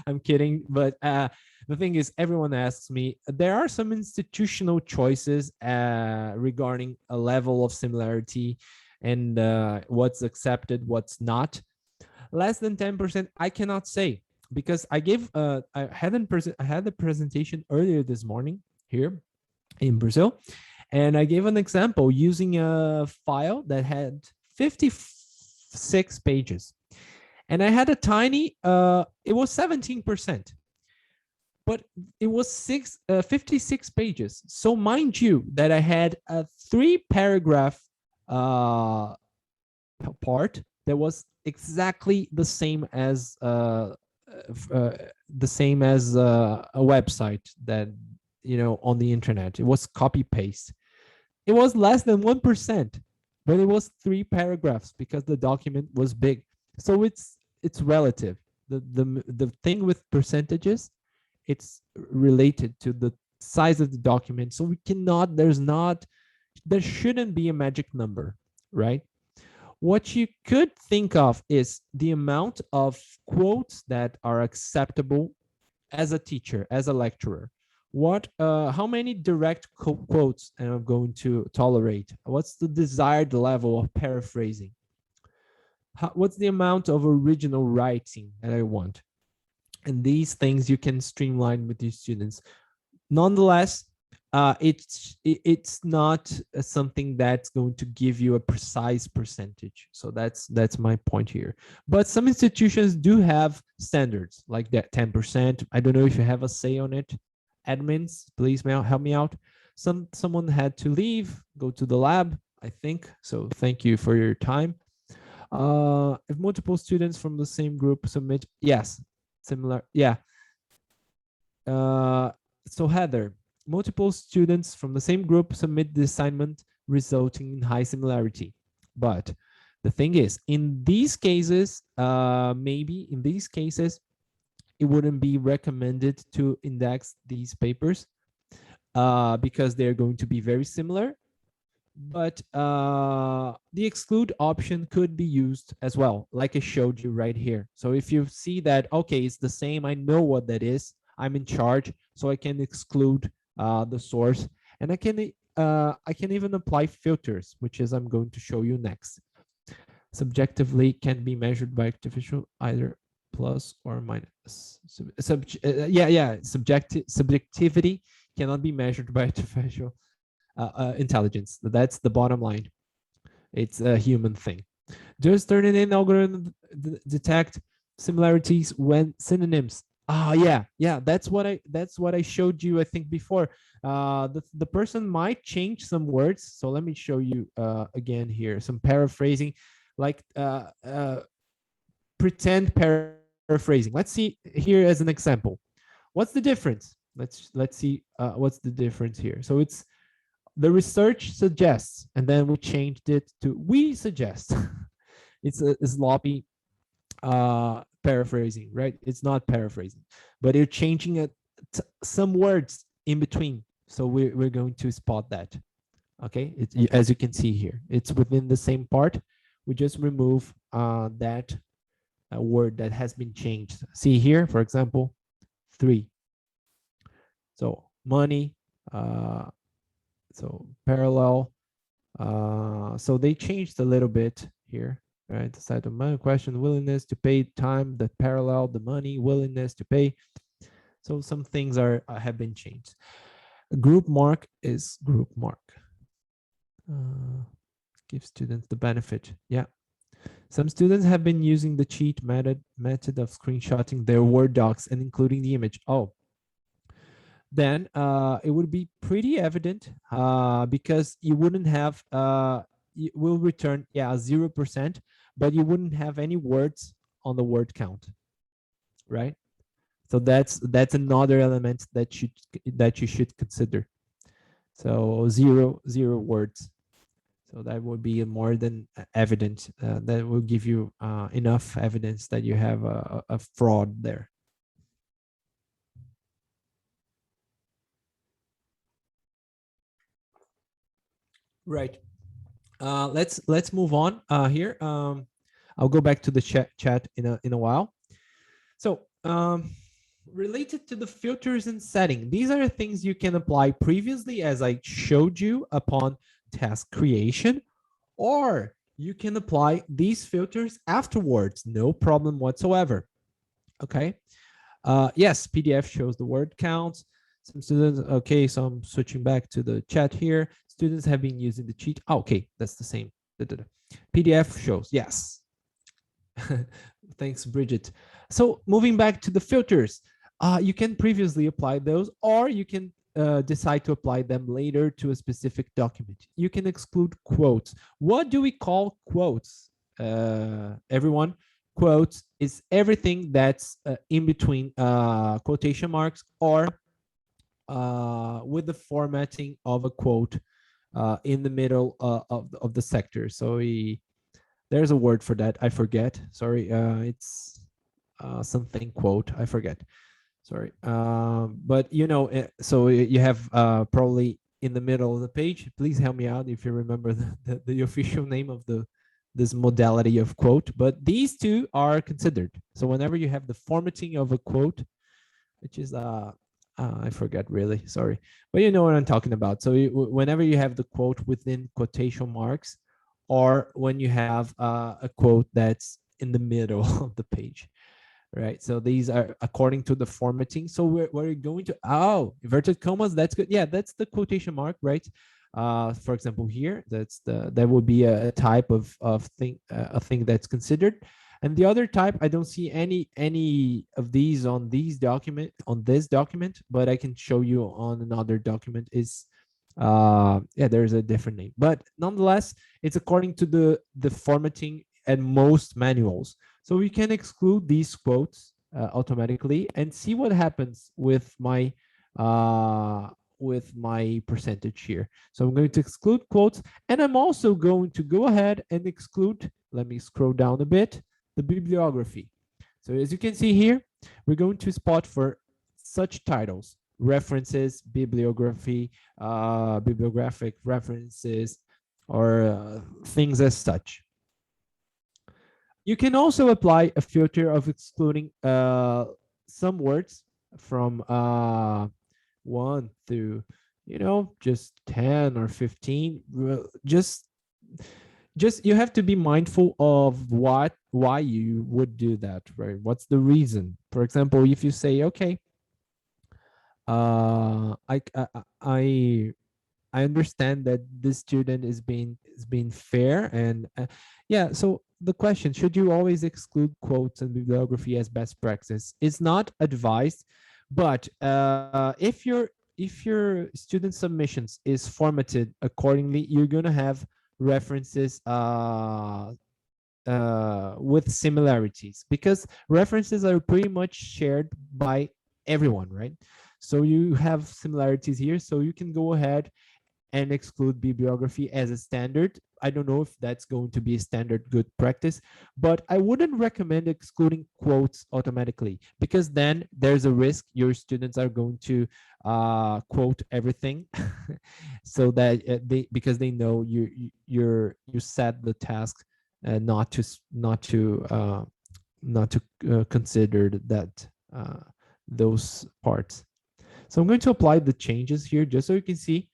I'm kidding, but the thing is, everyone asks me. There are some institutional choices regarding a level of similarity and what's accepted, what's not. Less than 10%, I cannot say, because I had a presentation earlier this morning here in Brazil, and I gave an example using a file that had 56 pages, and I had a tiny, it was 17%, but it was 56 pages. So mind you that I had a 3-paragraph part that was exactly the same as a website that, on the internet. It was copy paste. It was less than 1%, but it was 3 paragraphs because the document was big. So it's relative. The thing with percentages, it's related to the size of the document. So there shouldn't be a magic number, right? What you could think of is the amount of quotes that are acceptable as a teacher, as a lecturer. How many direct quotes am I going to tolerate? What's the desired level of paraphrasing? What's the amount of original writing that I want? And these things you can streamline with your students. Nonetheless, it's not something that's going to give you a precise percentage. So that's my point here. But some institutions do have standards like that 10%. I don't know if you have a say on it. Admins, please help me out. Someone had to leave, go to the lab, I think. So thank you for your time. If multiple students from the same group submit, yes, similar, yeah. So Heather, multiple students from the same group submit the assignment, resulting in high similarity. But the thing is, in these cases, maybe in these cases, it wouldn't be recommended to index these papers because they're going to be very similar. But the exclude option could be used as well, like I showed you right here. So if you see that, okay, it's the same, I know what that is, I'm in charge, so I can exclude the source, and I can even apply filters, which is I'm going to show you next. Subjectively can be measured by artificial, either plus or minus. Subjectivity cannot be measured by artificial intelligence. That's the bottom line. It's a human thing. Does Turnitin algorithm detect similarities when synonyms? Yeah. That's what I showed you, I think, before. The person might change some words. So let me show you again here some paraphrasing, like pretend paraphrasing. Let's see here as an example. What's the difference? Let's see what's the difference here. So it's the research suggests, and then we changed it to we suggest. It's a sloppy paraphrasing, right? It's not paraphrasing, but you're changing some words in between. So we're going to spot that. Okay, as you can see here, it's within the same part. We just remove that word that has been changed. See here, for example, 3. So money, so parallel. So they changed a little bit here, right? The side of money question, willingness to pay, time, the parallel, the money, willingness to pay. So some things have been changed. A group mark is group mark. Give students the benefit. Yeah. Some students have been using the cheat method of screenshotting their Word docs and including the image. Oh, then it would be pretty evident because you wouldn't have, it will return, 0%, but you wouldn't have any words on the word count, right? So that's another element that you should consider. So zero words. So that would be more than evident. That will give you enough evidence that you have a fraud there. Right. Let's move on here. I'll go back to the chat in a while. So related to the filters and setting, these are things you can apply previously, as I showed you upon task creation, or you can apply these filters afterwards, no problem whatsoever. Okay. Yes, PDF shows the word counts. Some students, okay, so I'm switching back to the chat here. Students have been using the cheat. Oh, okay, that's the same. PDF shows, yes. Thanks, Bridget. So moving back to the filters, you can previously apply those, or you can decide to apply them later to a specific document. You can exclude quotes. What do we call quotes? Everyone, quotes is everything that's in between quotation marks or with the formatting of a quote in the middle of the sector. So there's a word for that. I forget. Sorry. It's something quote. I forget. Sorry. But you know, so you have probably in the middle of the page. Please help me out if you remember the official name of this modality of quote. But these two are considered. So whenever you have the formatting of a quote, which is I forget really. Sorry, but you know what I'm talking about. So whenever you have the quote within quotation marks, or when you have a quote that's in the middle of the page, right? So these are according to the formatting. So we're going to, oh, inverted commas, that's good. Yeah, that's the quotation mark, right? For example, here, that would be a type of thing, a thing that's considered. And the other type, I don't see any of these on this document, but I can show you on another document. Is yeah, there's a different name, but nonetheless, it's according to the formatting and most manuals. So we can exclude these quotes automatically and see what happens with my percentage here. So I'm going to exclude quotes, and I'm also going to go ahead and exclude, let me scroll down a bit, the bibliography. So as you can see here, we're going to spot for such titles: references, bibliography, bibliographic references, or things as such. You can also apply a filter of excluding some words from 1 through, you know, just 10 or 15. Just you have to be mindful of why you would do that, right? What's the reason? For example, if you say, okay, I understand that this student is being fair, and yeah, so the question, should you always exclude quotes and bibliography as best practice? It's not advised, but if your student submissions is formatted accordingly, you're going to have references with similarities, because references are pretty much shared by everyone, right? So you have similarities here, so you can go ahead and exclude bibliography as a standard. I don't know if that's going to be a standard good practice, but I wouldn't recommend excluding quotes automatically, because then there's a risk your students are going to quote everything so that because they know you set the task not to consider that those parts. So I'm going to apply the changes here just so you can see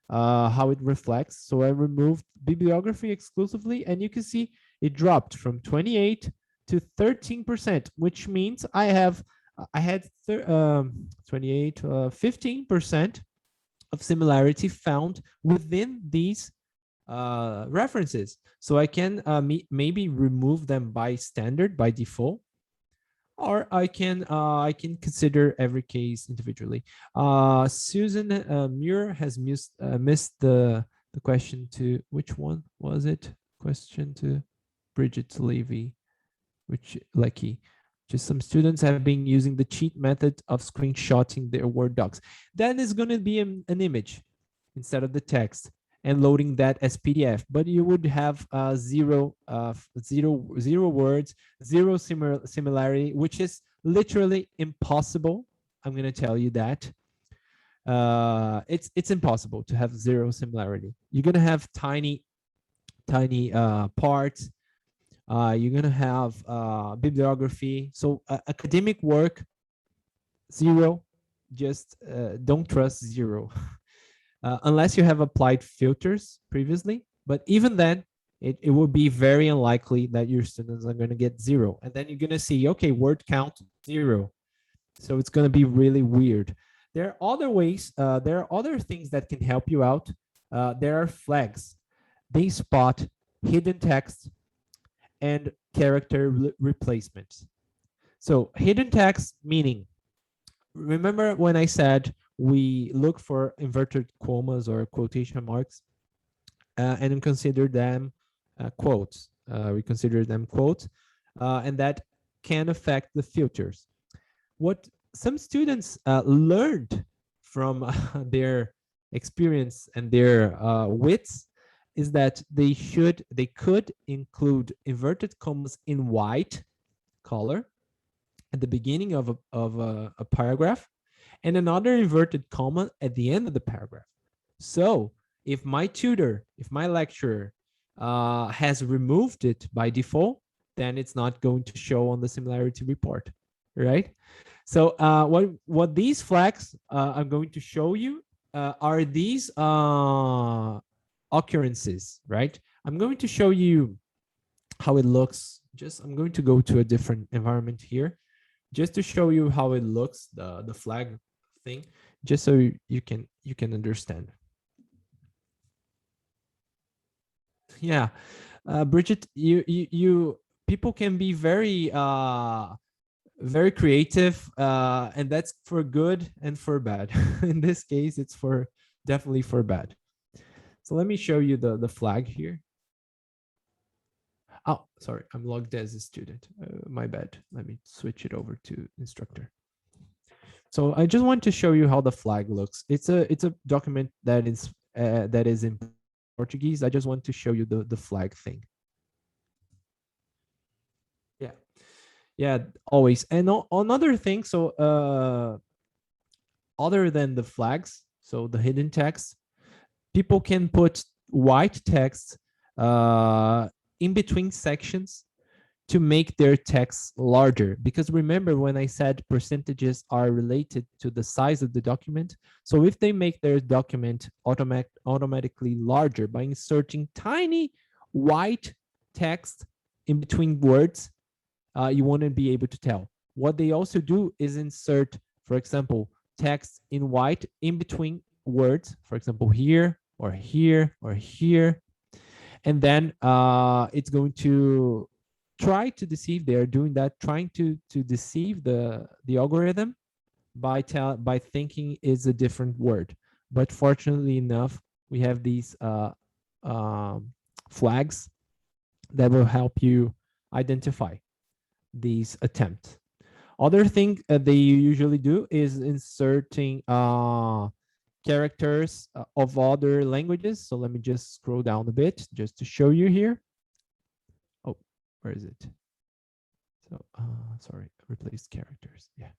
how it reflects. So I removed bibliography exclusively, and you can see it dropped from 28 to 13%, which means I had 28, 15% of similarity found within these references. So I can maybe remove them by standard, by default, or I can consider every case individually. Susan Muir has missed the question to, which one was it? Question to Bridget Levy, which Lecky. Just some students have been using the cheat method of screenshotting their Word docs. That is going to be an image instead of the text, and loading that as PDF, but you would have zero words, zero similarity, which is literally impossible. I'm going to tell you that. It's impossible to have zero similarity. You're going to have tiny parts, You're gonna have bibliography. So academic work, 0. Just don't trust 0. Unless you have applied filters previously. But even then, it will be very unlikely that your students are going to get 0. And then you're going to see, okay, word count 0. So it's going to be really weird. There are other ways, there are other things that can help you out. There are flags. They spot hidden text and character replacements. So hidden text meaning, remember when I said we look for inverted commas or quotation marks and consider them quotes. We consider them quotes, and that can affect the filters. What some students learned from their experience and their wits is that they could include inverted commas in white color at the beginning of a paragraph and another inverted comma at the end of the paragraph. So if my tutor, if my lecturer has removed it by default, then it's not going to show on the similarity report, right? So what these flags I'm going to show you are these occurrences, right? I'm going to show you how it looks. I'm going to go to a different environment here just to show you how it looks, the flag thing, just so you can understand. Yeah, Bridget, you people can be very very creative, and that's for good and for bad. In this case, it's for definitely for bad. So let me show you the flag here. Oh, sorry, I'm logged as a student. My bad. Let me switch it over to instructor. So I just want to show you how the flag looks. It's a document that is in Portuguese. I just want to show you the flag thing. Yeah, yeah, always. And another thing. So other than the flags, so the hidden text, people can put white text in between sections to make their text larger. Because remember when I said percentages are related to the size of the document. So if they make their document automatically larger by inserting tiny white text in between words, you wouldn't be able to tell. What they also do is insert, for example, text in white in between words, for example, here or here or here. And then it's going to try to deceive. They're doing that, trying to deceive the algorithm by thinking it's a different word. But fortunately enough, we have these flags that will help you identify these attempts. Other thing they usually do is inserting characters of other languages. So let me just scroll down a bit just to show you here. Oh, where is it? So sorry, replace characters. Yeah.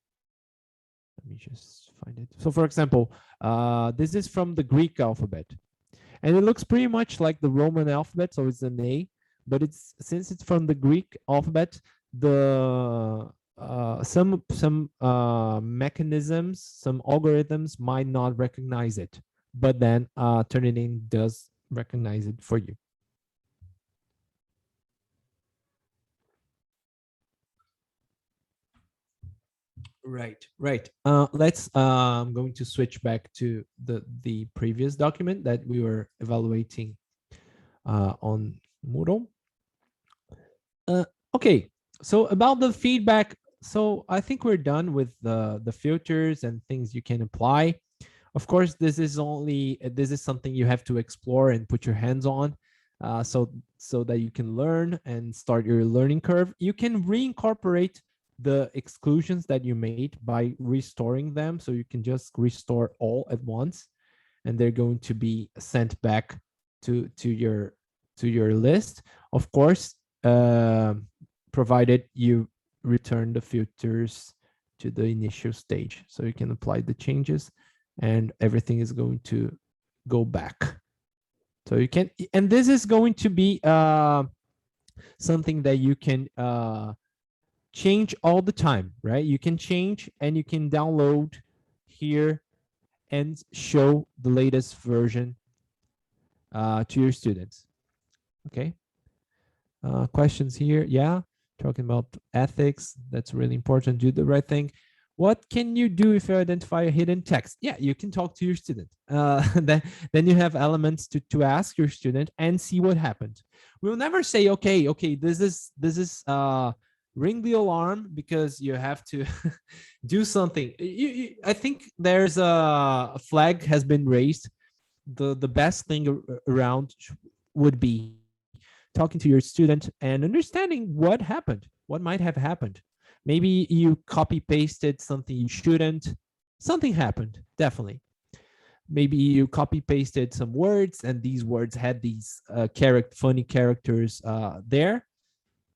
Let me just find it. So for example, this is from the Greek alphabet. And it looks pretty much like the Roman alphabet, so it's an A, but since it's from the Greek alphabet, the some mechanisms, some algorithms might not recognize it, but then Turnitin does recognize it for you. Right, right. I'm going to switch back to the previous document that we were evaluating on Moodle. Okay, so about the feedback, so I think we're done with the filters and things you can apply. Of course, this is something you have to explore and put your hands on, so that you can learn and start your learning curve. You can reincorporate the exclusions that you made by restoring them, so you can just restore all at once, and they're going to be sent back to your list. Of course, provided you return the filters to the initial stage, so you can apply the changes and everything is going to go back. So you can, and this is going to be something that you can change all the time, right? You can change and you can download here and show the latest version to your students. Okay. Questions here? Yeah, talking about ethics. That's really important. Do the right thing. What can you do if you identify a hidden text? Yeah, you can talk to your student. Then you have elements to ask your student and see what happened. We'll never say, okay, this is ring the alarm because you have to do something. I think there's a flag has been raised. The best thing around would be talking to your student and understanding what happened, what might have happened. Maybe you copy pasted something you shouldn't. Something happened, definitely. Maybe you copy pasted some words and these words had these funny characters there.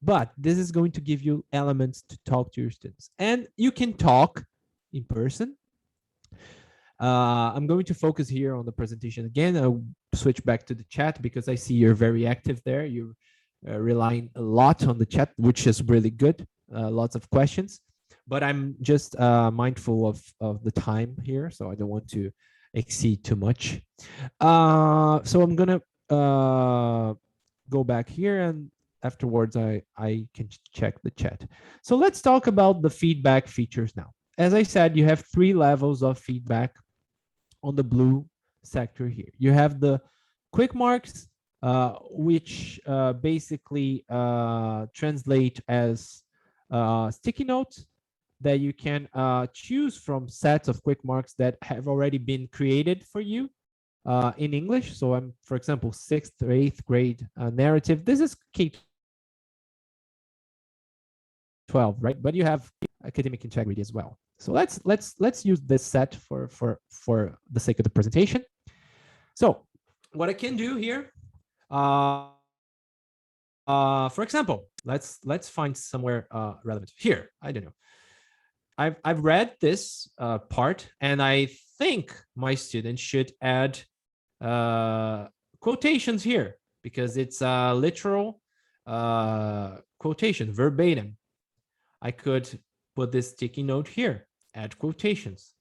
But this is going to give you elements to talk to your students. And you can talk in person. I'm going to focus here on the presentation again. I'll switch back to the chat because I see you're very active there. You're relying a lot on the chat, which is really good. Lots of questions, but I'm just mindful of the time here, so I don't want to exceed too much. So I'm gonna go back here, and afterwards I can check the chat. So let's talk about the feedback features now. As I said, you have 3 levels of feedback on the blue sector here. You have the quick marks, which basically translate as sticky notes that you can choose from sets of quick marks that have already been created for you in English. So I'm, for example, 6th or 8th grade narrative. This is K-12, right? But you have academic integrity as well. So let's use this set for the sake of the presentation. So what I can do here, for example, let's find somewhere relevant here. I don't know. I've read this part, and I think my students should add quotations here because it's a literal quotation, verbatim. I could put this sticky note here, add quotations,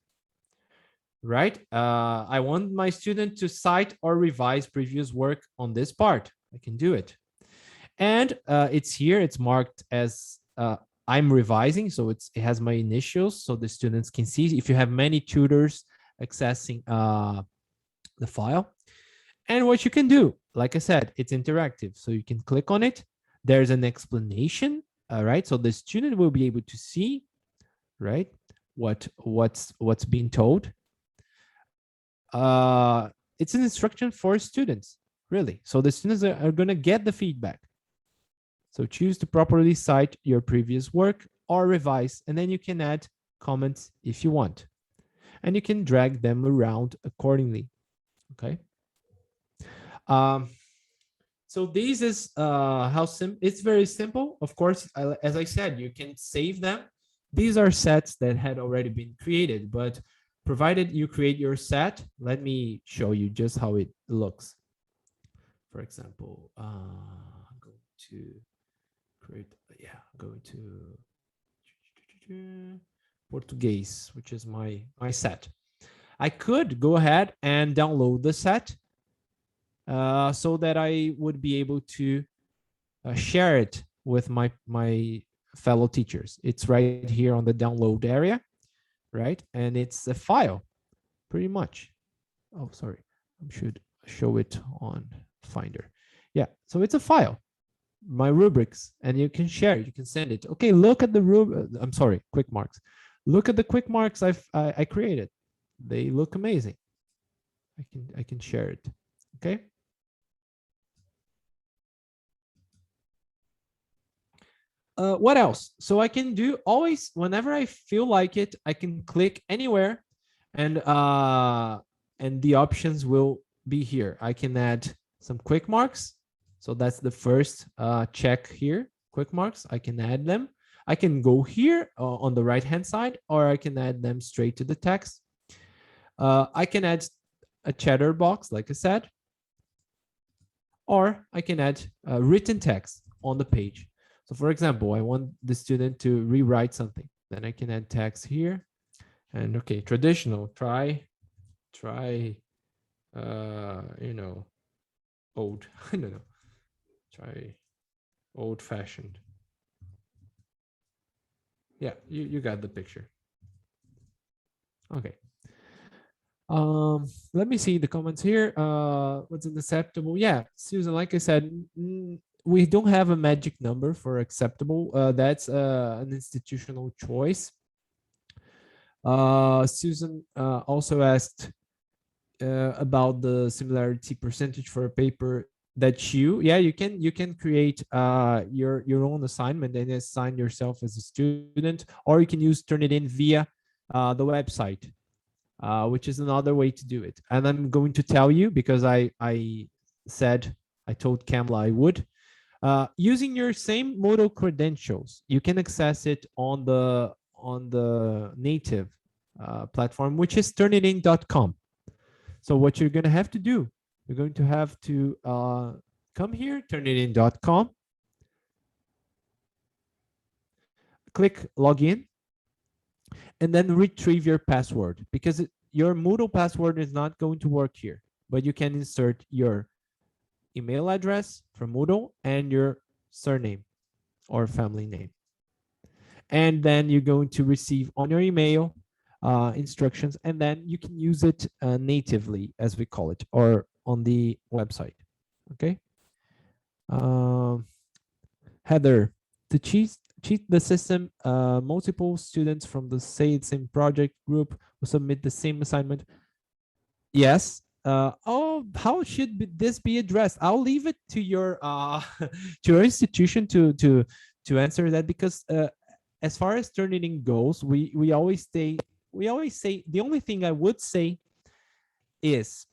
right? I want my student to cite or revise previous work on this part. I can do it. And it's here, it's marked as I'm revising, so it has my initials, so the students can see if you have many tutors accessing the file. And what you can do, like I said, it's interactive, so you can click on it. There's an explanation, right? So the student will be able to see, right, what's being told. It's an instruction for students, really. So the students are going to get the feedback. So choose to properly cite your previous work or revise, and then you can add comments if you want. And you can drag them around accordingly, okay? So this is how simple, it's very simple. Of course, as I said, you can save them. These are sets that had already been created, but provided you create your set, let me show you just how it looks. For example, I'm going to create, going to Portuguese, which is my set. I could go ahead and download the set so that I would be able to share it with my fellow teachers. It's right here on the download area, right? And it's a file, pretty much. Oh, sorry, I should show it on Finder. Yeah, so it's a file, my rubrics, and you can share it, you can send it. Okay, look at the I'm sorry, quick marks. Look at the quick marks I created. They look amazing. I can share it. Okay. What else? So I can do always, whenever I feel like it, I can click anywhere and the options will be here. I can add some quick marks. So that's the first check here, quick marks. I can add them. I can go here on the right-hand side, or I can add them straight to the text. I can add a cheddar box, like I said, or I can add written text on the page. So for example, I want the student to rewrite something. Then I can add text here. And okay, traditional, try, you know, old, I don't know, try old fashioned. Yeah, you got the picture. Okay. Let me see the comments here. What's acceptable? Yeah, Susan, like I said, we don't have a magic number for acceptable. That's an institutional choice. Susan also asked about the similarity percentage for a paper that you can create your own assignment and assign yourself as a student, or you can use Turnitin via the website, which is another way to do it. And I'm going to tell you, because I told Kamla I would. Using your same Moodle credentials, you can access it on the native platform, which is turnitin.com. So what you're going to have to do, you're going to have to come here, turnitin.com, click login, and then retrieve your password, because your Moodle password is not going to work here, but you can insert your email address from Moodle and your surname or family name. And then you're going to receive on your email instructions, and then you can use it natively, as we call it, or on the website. Okay. Heather, to cheat the system, multiple students from the same project group will submit the same assignment. Yes. How should this be addressed? I'll leave it to your to your institution to answer that, because as far as Turnitin goes, we always say the only thing I would say is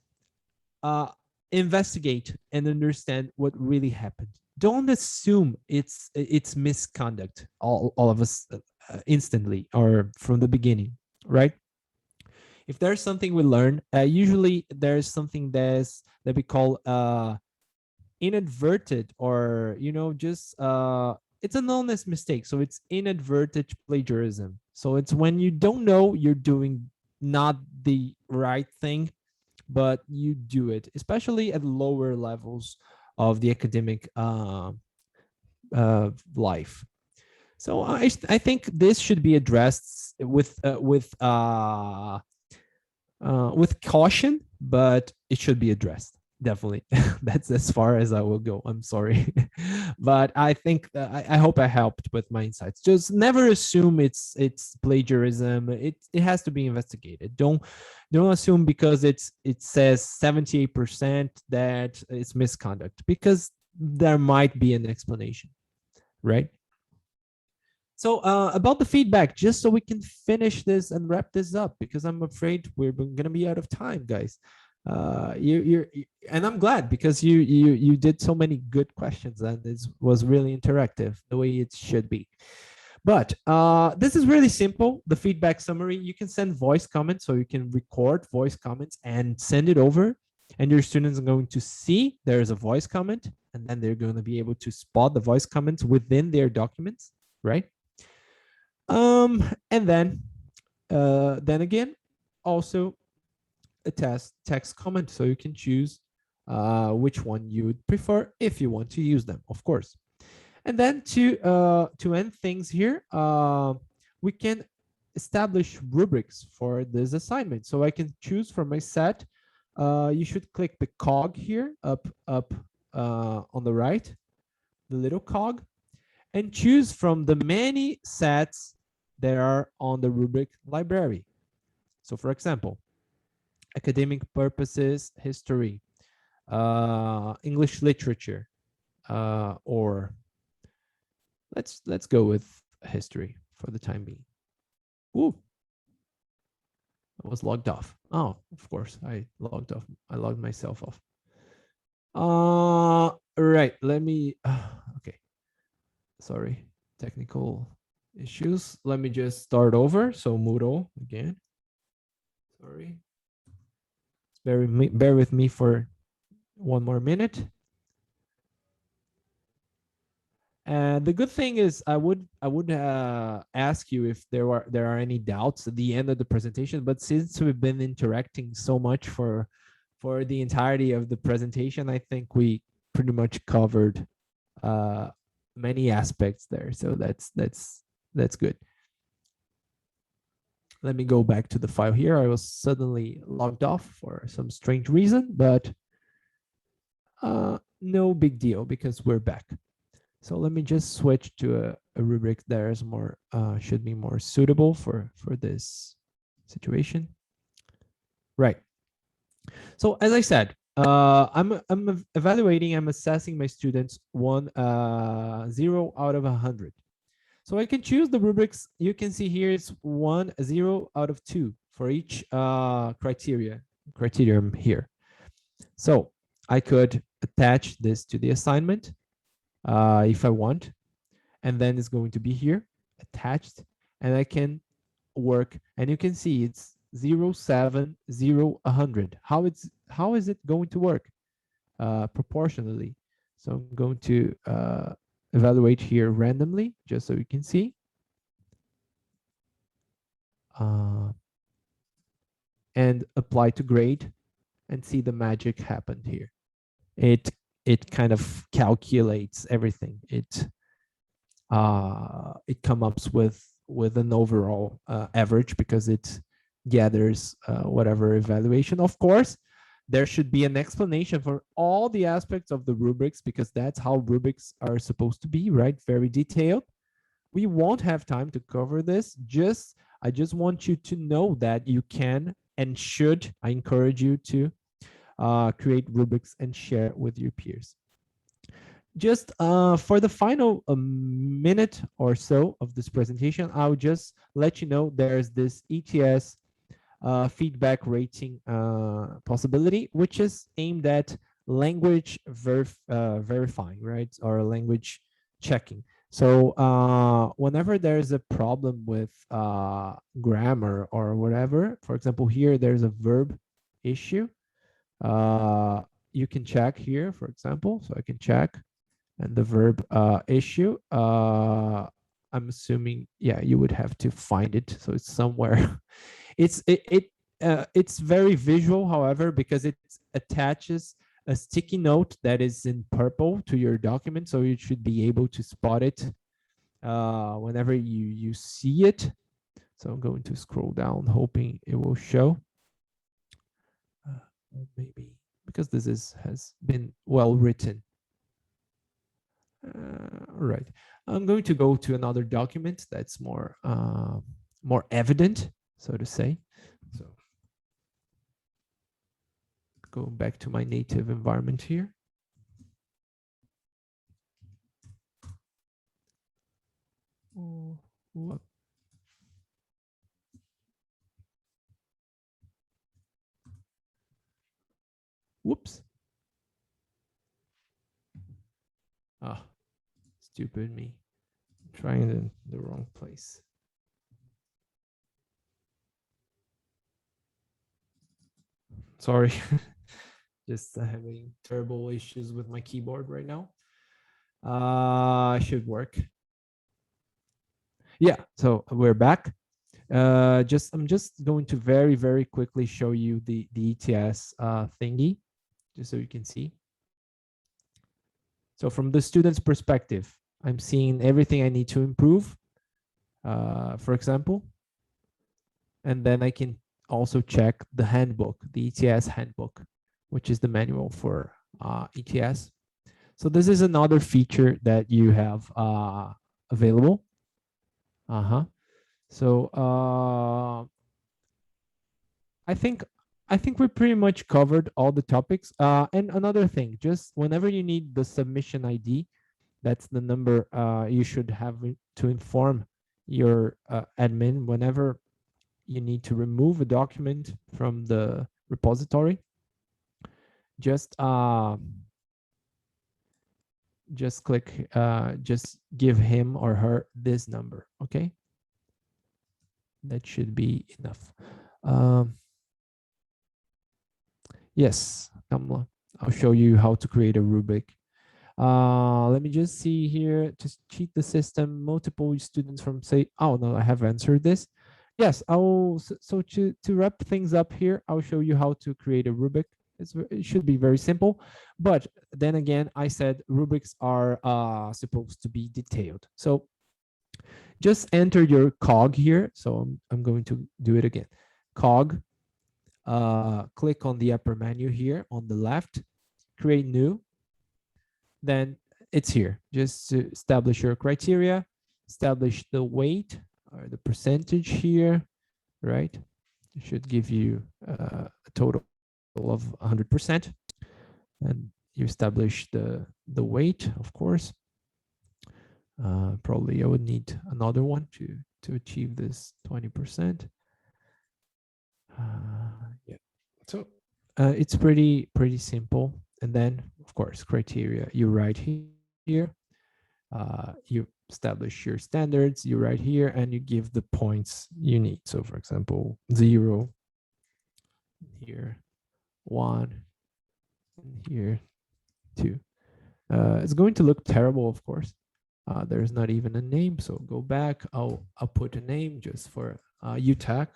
investigate and understand what really happened. Don't assume it's misconduct all of us instantly or from the beginning, right? If there's something we learn, usually there's something that we call inadvertent, or just it's an honest mistake. So it's inadvertent plagiarism. So it's when you don't know you're doing not the right thing, but you do it, especially at lower levels of the academic life. So I think this should be addressed with caution, but it should be addressed. Definitely. That's as far as I will go. I'm sorry. But I think I hope I helped with my insights. Just never assume it's plagiarism. It has to be investigated. Don't assume because it says 78% that it's misconduct, because there might be an explanation, right? So about the feedback, just so we can finish this and wrap this up, because I'm afraid we're going to be out of time, guys. And I'm glad, because you did so many good questions, and it was really interactive the way it should be. But this is really simple. The feedback summary, you can send voice comments, so you can record voice comments and send it over, and your students are going to see there's a voice comment, and then they're going to be able to spot the voice comments within their documents, right? And then again, also a text comment, so you can choose which one you would prefer if you want to use them, of course. And then to end things here, we can establish rubrics for this assignment. So I can choose from my set. You should click the cog here up on the right, the little cog, and choose from the many sets that are on the rubric library. So for example, academic purposes, history, English literature, or let's go with history for the time being. Ooh, I was logged off. Oh, of course, I logged off. I logged myself off. Right, let me, okay. Sorry, technical issues. Let me just start over. So Moodle again. Sorry. Bear with me for one more minute. And the good thing is, I would ask you if there are any doubts at the end of the presentation. But since we've been interacting so much for the entirety of the presentation, I think we pretty much covered uh, many aspects there. So that's good. Let me go back to the file here. I was suddenly logged off for some strange reason, but no big deal because we're back. So let me just switch to a rubric that is more should be more suitable for this situation. Right. So as I said, I'm evaluating, I'm assessing my students 0 out of 100. So I can choose the rubrics. You can see here it's 1, 0 out of 2 for each criterion here. So I could attach this to the assignment if I want, and then it's going to be here attached, and I can work, and you can see it's 0, 7, 0, 100. How is it going to work? Proportionally. So I'm going to evaluate here randomly, just so you can see. And apply to grade and see the magic happened here. It kind of calculates everything. It comes up with an overall average because it gathers whatever evaluation. Of course, there should be an explanation for all the aspects of the rubrics because that's how rubrics are supposed to be, right? Very detailed. We won't have time to cover this. I just want you to know that you can and should. I encourage you to create rubrics and share it with your peers. Just for the final minute or so of this presentation, I'll just let you know there's this ETS feedback rating possibility, which is aimed at language verifying, right? Or language checking. So whenever there's a problem with grammar or whatever, for example, here there's a verb issue. You can check here, for example, so I can check, and the verb issue. I'm assuming, yeah, you would have to find it, so it's somewhere. It's very visual, however, because it attaches a sticky note that is in purple to your document, so you should be able to spot it whenever you see it. So I'm going to scroll down, hoping it will show. Maybe because this has been well written. Right. I'm going to go to another document that's more evident, so to say. So go back to my native environment here. Whoops. Ah, stupid me. I'm trying in the wrong place. Sorry. Just having terrible issues with my keyboard right now. Should work. Yeah, so we're back. I'm just going to very quickly show you the ETS thingy, just so you can see. So from the student's perspective, I'm seeing everything I need to improve, for example, and then I can also check the handbook, the ETS handbook, which is the manual for ETS. So this is another feature that you have available. So I think we pretty much covered all the topics. And another thing, just whenever you need the submission ID, that's the number you should have to inform your admin whenever you need to remove a document from the repository. Just click, just give him or her this number, okay? That should be enough. Yes, Kamla, I'll show you how to create a rubric. Let me just see here. Just cheat the system. Multiple students from say, oh no, I have answered this. Yes, I'll, so to wrap things up here, I'll show you how to create a rubric. It should be very simple, but then again, I said rubrics are supposed to be detailed. So just enter your cog here. So I'm going to do it again. Cog, click on the upper menu here on the left, create new, then it's here. Just to establish your criteria, establish the weight or the percentage here, right? It should give you a total of 100%. And you establish the weight, of course. Probably I would need another one to achieve this 20%. Yeah, so it's pretty simple. And then, of course, criteria you write here. You establish your standards, you write here, and you give the points you need. So, for example, 0 here, 1 here, 2. It's going to look terrible, of course. There's not even a name, so go back. I'll put a name just for UTAC.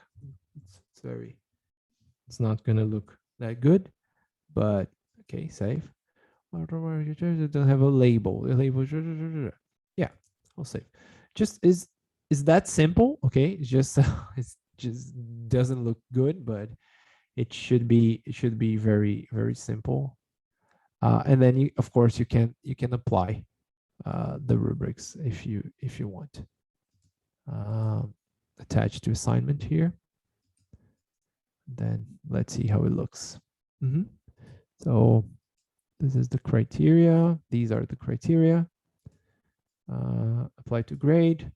It's not gonna look that good, but okay, save. It doesn't have a label. The label, yeah, I'll save. Just is that simple? Okay, it's just it just doesn't look good, but it should be very simple. And then you, of course, you can apply the rubrics if you want. Attach to assignment here. Then let's see how it looks. So this is the criteria. These are the criteria. Apply to grade,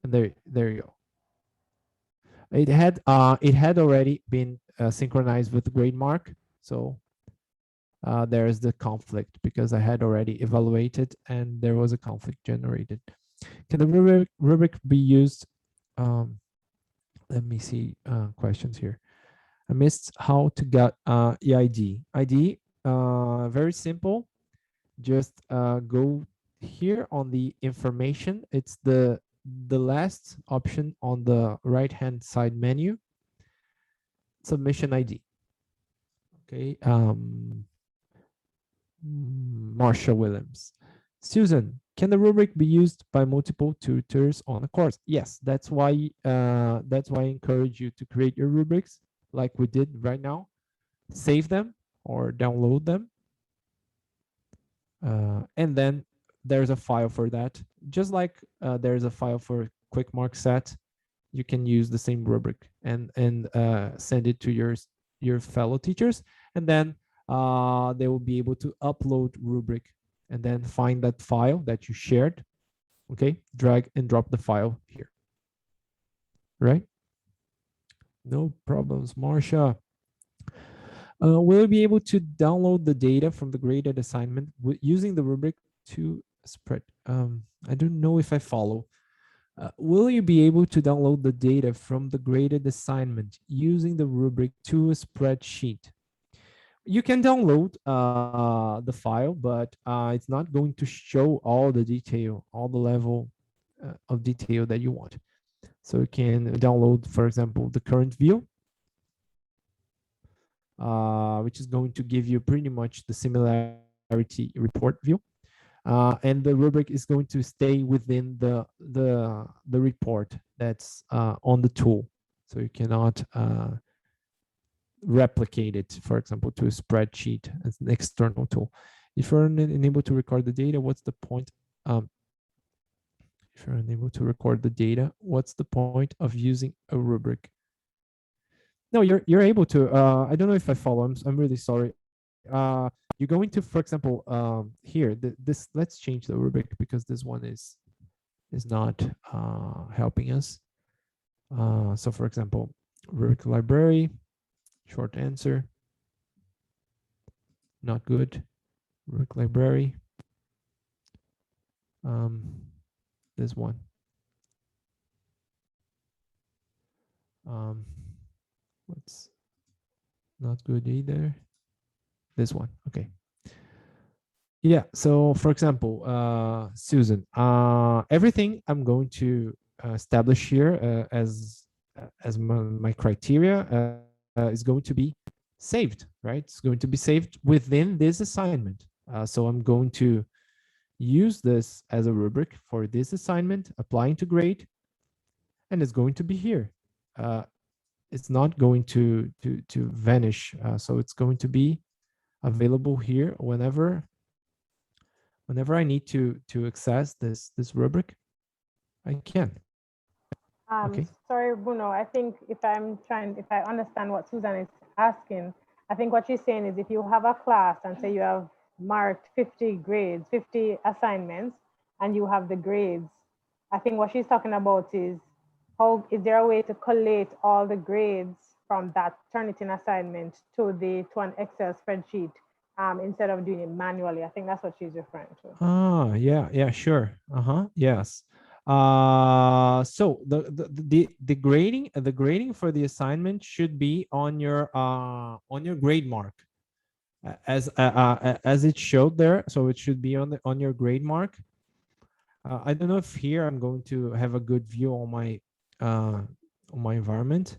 and there you go. It had already been synchronized with the grade mark, so there's the conflict because I had already evaluated and there was a conflict generated. Can the rubric be used? Let me see questions here. I missed how to get EID. ID, very simple. Just go here on the information. It's the last option on the right hand side menu. Submission ID. Okay. Marsha Williams. Susan, can the rubric be used by multiple tutors on a course? Yes, that's why I encourage you to create your rubrics like we did right now. Save them or download them. And then there's a file for that. Just like there's a file for quick mark set, you can use the same rubric and send it to your fellow teachers, and then they will be able to upload rubric and then find that file that you shared. Okay, drag and drop the file here. Right? No problems, Marcia. Will you be able to download the data from the graded assignment using the rubric to spread? I don't know if I follow. Will you be able to download the data from the graded assignment using the rubric to a spreadsheet? You can download the file, but it's not going to show all the detail, all the level of detail that you want. So you can download, for example, the current view, which is going to give you pretty much the similarity report view. And the rubric is going to stay within the report that's on the tool. So you cannot replicate it, for example, to a spreadsheet as an external tool. If you're unable to record the data, what's the point? If you're unable to record the data, what's the point of using a rubric? No, you're able to. I don't know if I follow. I'm really sorry. You're going to, for example, here. This let's change the rubric because this one is not helping us. So, for example, rubric library, short answer, not good. Rubric library. This one. What's not good either? This one. Okay. Yeah. So, for example, Susan, everything I'm going to establish here as my criteria is going to be saved, right? It's going to be saved within this assignment. So I'm going to use this as a rubric for this assignment, applying to grade, and it's going to be here. Uh, it's not going to vanish. So it's going to be available here whenever I need to access this rubric, I can. Okay. Sorry, Bruno. I think if I understand what Susan is asking, I think what she's saying is if you have a class and say you have marked 50 grades, 50 assignments, and you have the grades, I think what she's talking about is how is there a way to collate all the grades from that Turnitin assignment to an Excel spreadsheet instead of doing it manually? I think that's what she's referring to. Ah, yeah, sure. Yes. So the grading for the assignment should be on your grade mark as it showed there. So it should be on your grade mark. I don't know if here I'm going to have a good view on my environment,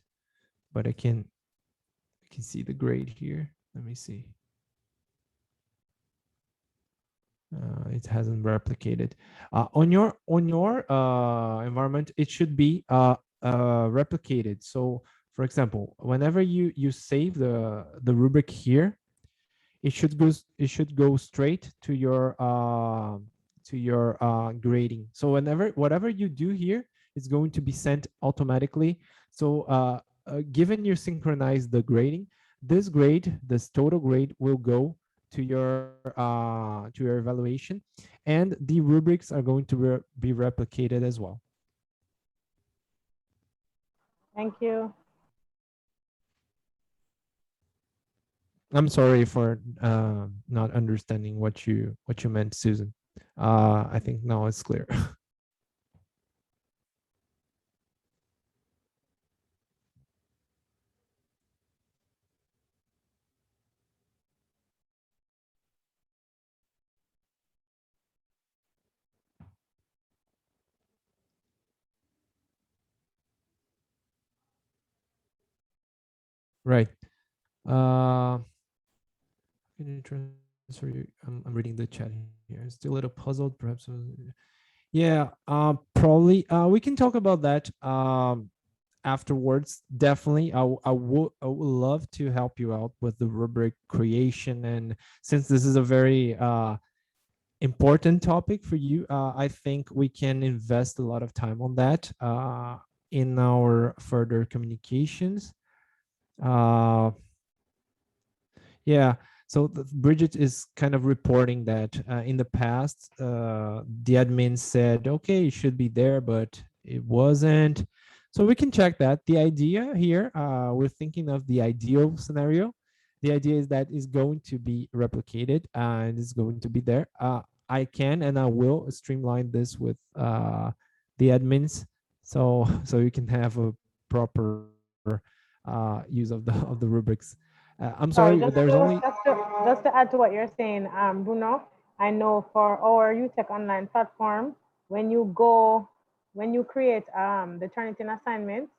but I can see the grade here. Let me see. It hasn't replicated. On your environment, it should be replicated. So, for example, whenever you save the rubric here, it should go straight to your grading. So whatever you do here is going to be sent automatically. So given you synchronize the grading, this total grade will go to your evaluation, and the rubrics are going to be replicated as well. Thank you. I'm sorry for not understanding what you meant, Susan. I think now it's clear. Right. Can you transfer you? I'm reading the chat here. I'm still a little puzzled, perhaps. Yeah, probably. We can talk about that afterwards. Definitely. I would love to help you out with the rubric creation. And since this is a very important topic for you, I think we can invest a lot of time on that in our further communications. Uh, Yeah. So Bridget is kind of reporting that in the past, the admin said, okay, it should be there, but it wasn't. So we can check that. The idea here, we're thinking of the ideal scenario. The idea is that is going to be replicated and it's going to be there. I can and I will streamline this with the admins, so you can have a proper use of the rubrics. I'm Sorry, sorry, there's only just to add to what you're saying, Bruno, I know for our UTech online platform, when when you create the Turnitin assignments,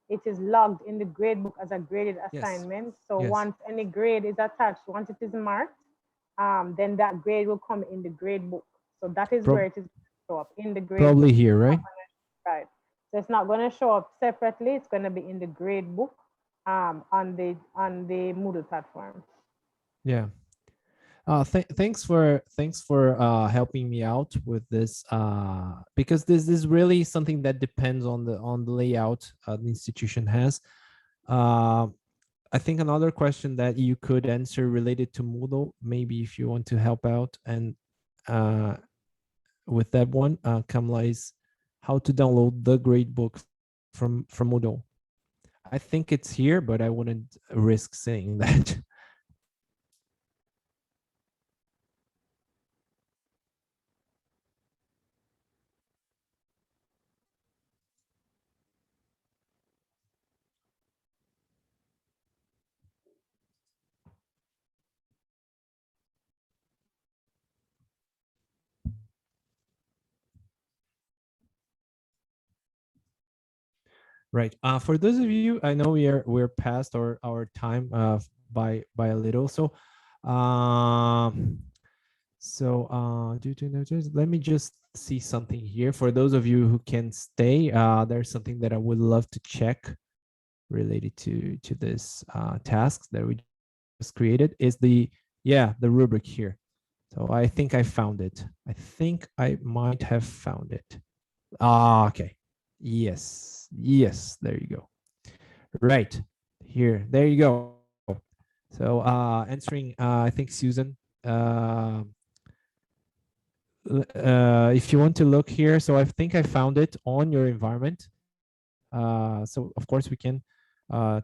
it is logged in the gradebook as a graded yes, assignment. So yes, once any grade is attached, once it is marked, then that grade will come in the gradebook. So that is where it is show up in the gradebook. probably here, right? Right. So it's not going to show up separately. It's going to be in the grade book on the Moodle platform. Yeah. Thanks for helping me out with this because this is really something that depends on the layout the institution has. Uh, I think another question that you could answer related to Moodle, maybe if you want to help out and uh, with that one, Kamla, is how to download the gradebook from Moodle. I think it's here, but I wouldn't risk saying that. Right. For those of you, I know we're past our time by a little. So, due to notice, let me just see something here. For those of you who can stay, there's something that I would love to check related to this task that we just created. Is the rubric here. So I think I found it. I think I might have found it. Okay. Yes. Yes. There you go. Right here. There you go. So answering, I think Susan, if you want to look here, so I think I found it on your environment. So of course we can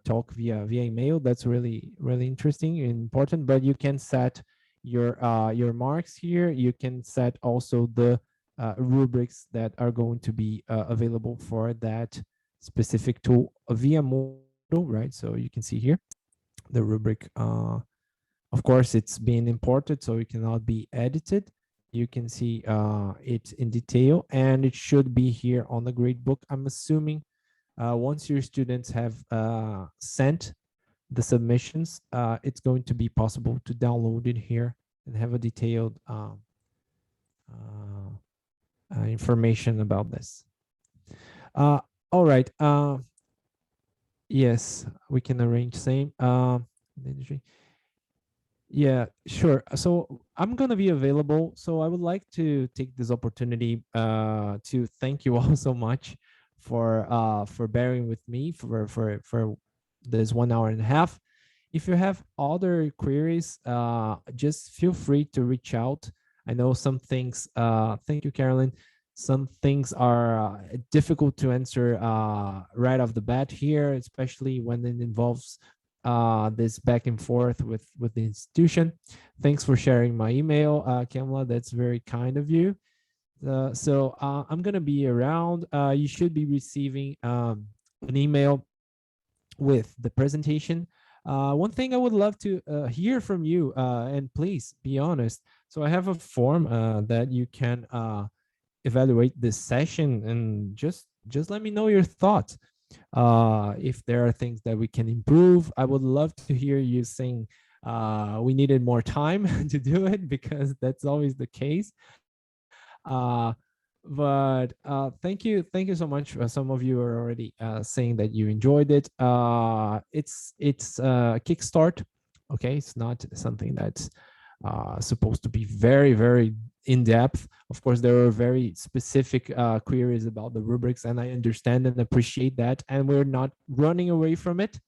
talk via email. That's really interesting and important. But you can set your marks here. You can set also the rubrics that are going to be available for that specific tool via Moodle, right? So you can see here the rubric. Of course, it's being imported, so it cannot be edited. You can see it in detail, and it should be here on the gradebook. I'm assuming once your students have sent the submissions, it's going to be possible to download it here and have a detailed information about this. All right. Yes, we can arrange same. Yeah, sure. So I'm going to be available. So I would like to take this opportunity to thank you all so much for bearing with me for this 1 hour and a half. If you have other queries, just feel free to reach out. I know some things, thank you, Carolyn. Some things are difficult to answer right off the bat here, especially when it involves this back and forth with the institution. Thanks for sharing my email, Kamala. That's very kind of you. So I'm gonna be around. You should be receiving an email with the presentation. One thing I would love to hear from you, and please be honest. So I have a form that you can evaluate this session, and just let me know your thoughts. If there are things that we can improve, I would love to hear you saying we needed more time to do it, because that's always the case. But thank you so much. Some of you are already saying that you enjoyed it. It's a kickstart. Okay, it's not something that's supposed to be very in depth. Of course, there are very specific queries about the rubrics, and I understand and appreciate that, and we're not running away from it.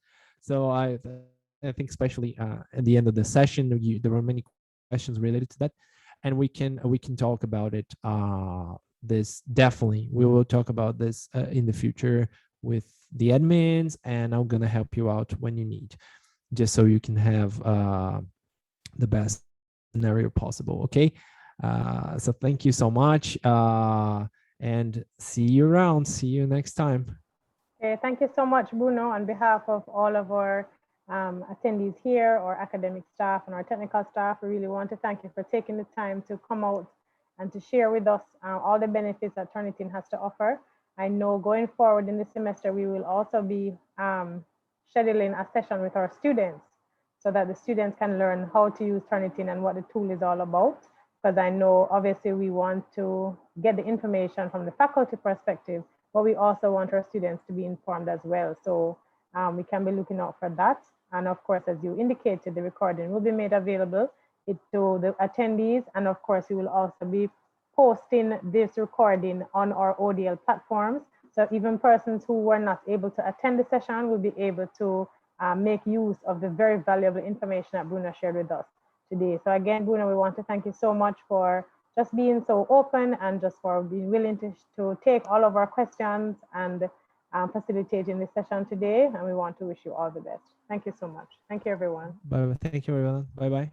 So I think especially at the end of the session, there were many questions related to that, and we can talk about it. This definitely, we will talk about this in the future with the admins, and I'm gonna help you out when you need, just so you can have the best scenario possible. Okay, so thank you so much, and see you around. See you next time. Okay, thank you so much, Bruno. On behalf of all of our attendees here, our academic staff and our technical staff, we really want to thank you for taking the time to come out and to share with us all the benefits that Turnitin has to offer. I know going forward in the semester, we will also be scheduling a session with our students so that the students can learn how to use Turnitin and what the tool is all about. Because I know obviously we want to get the information from the faculty perspective, but we also want our students to be informed as well. So we can be looking out for that. And of course, as you indicated, the recording will be made available to the attendees. And of course, we will also be posting this recording on our ODL platforms. So even persons who were not able to attend the session will be able to make use of the very valuable information that Bruno shared with us today. So again, Bruno, we want to thank you so much for just being so open and just for being willing to take all of our questions and facilitating this session today. And we want to wish you all the best. Thank you so much. Thank you, everyone. Bye. Thank you, everyone. Bye-bye.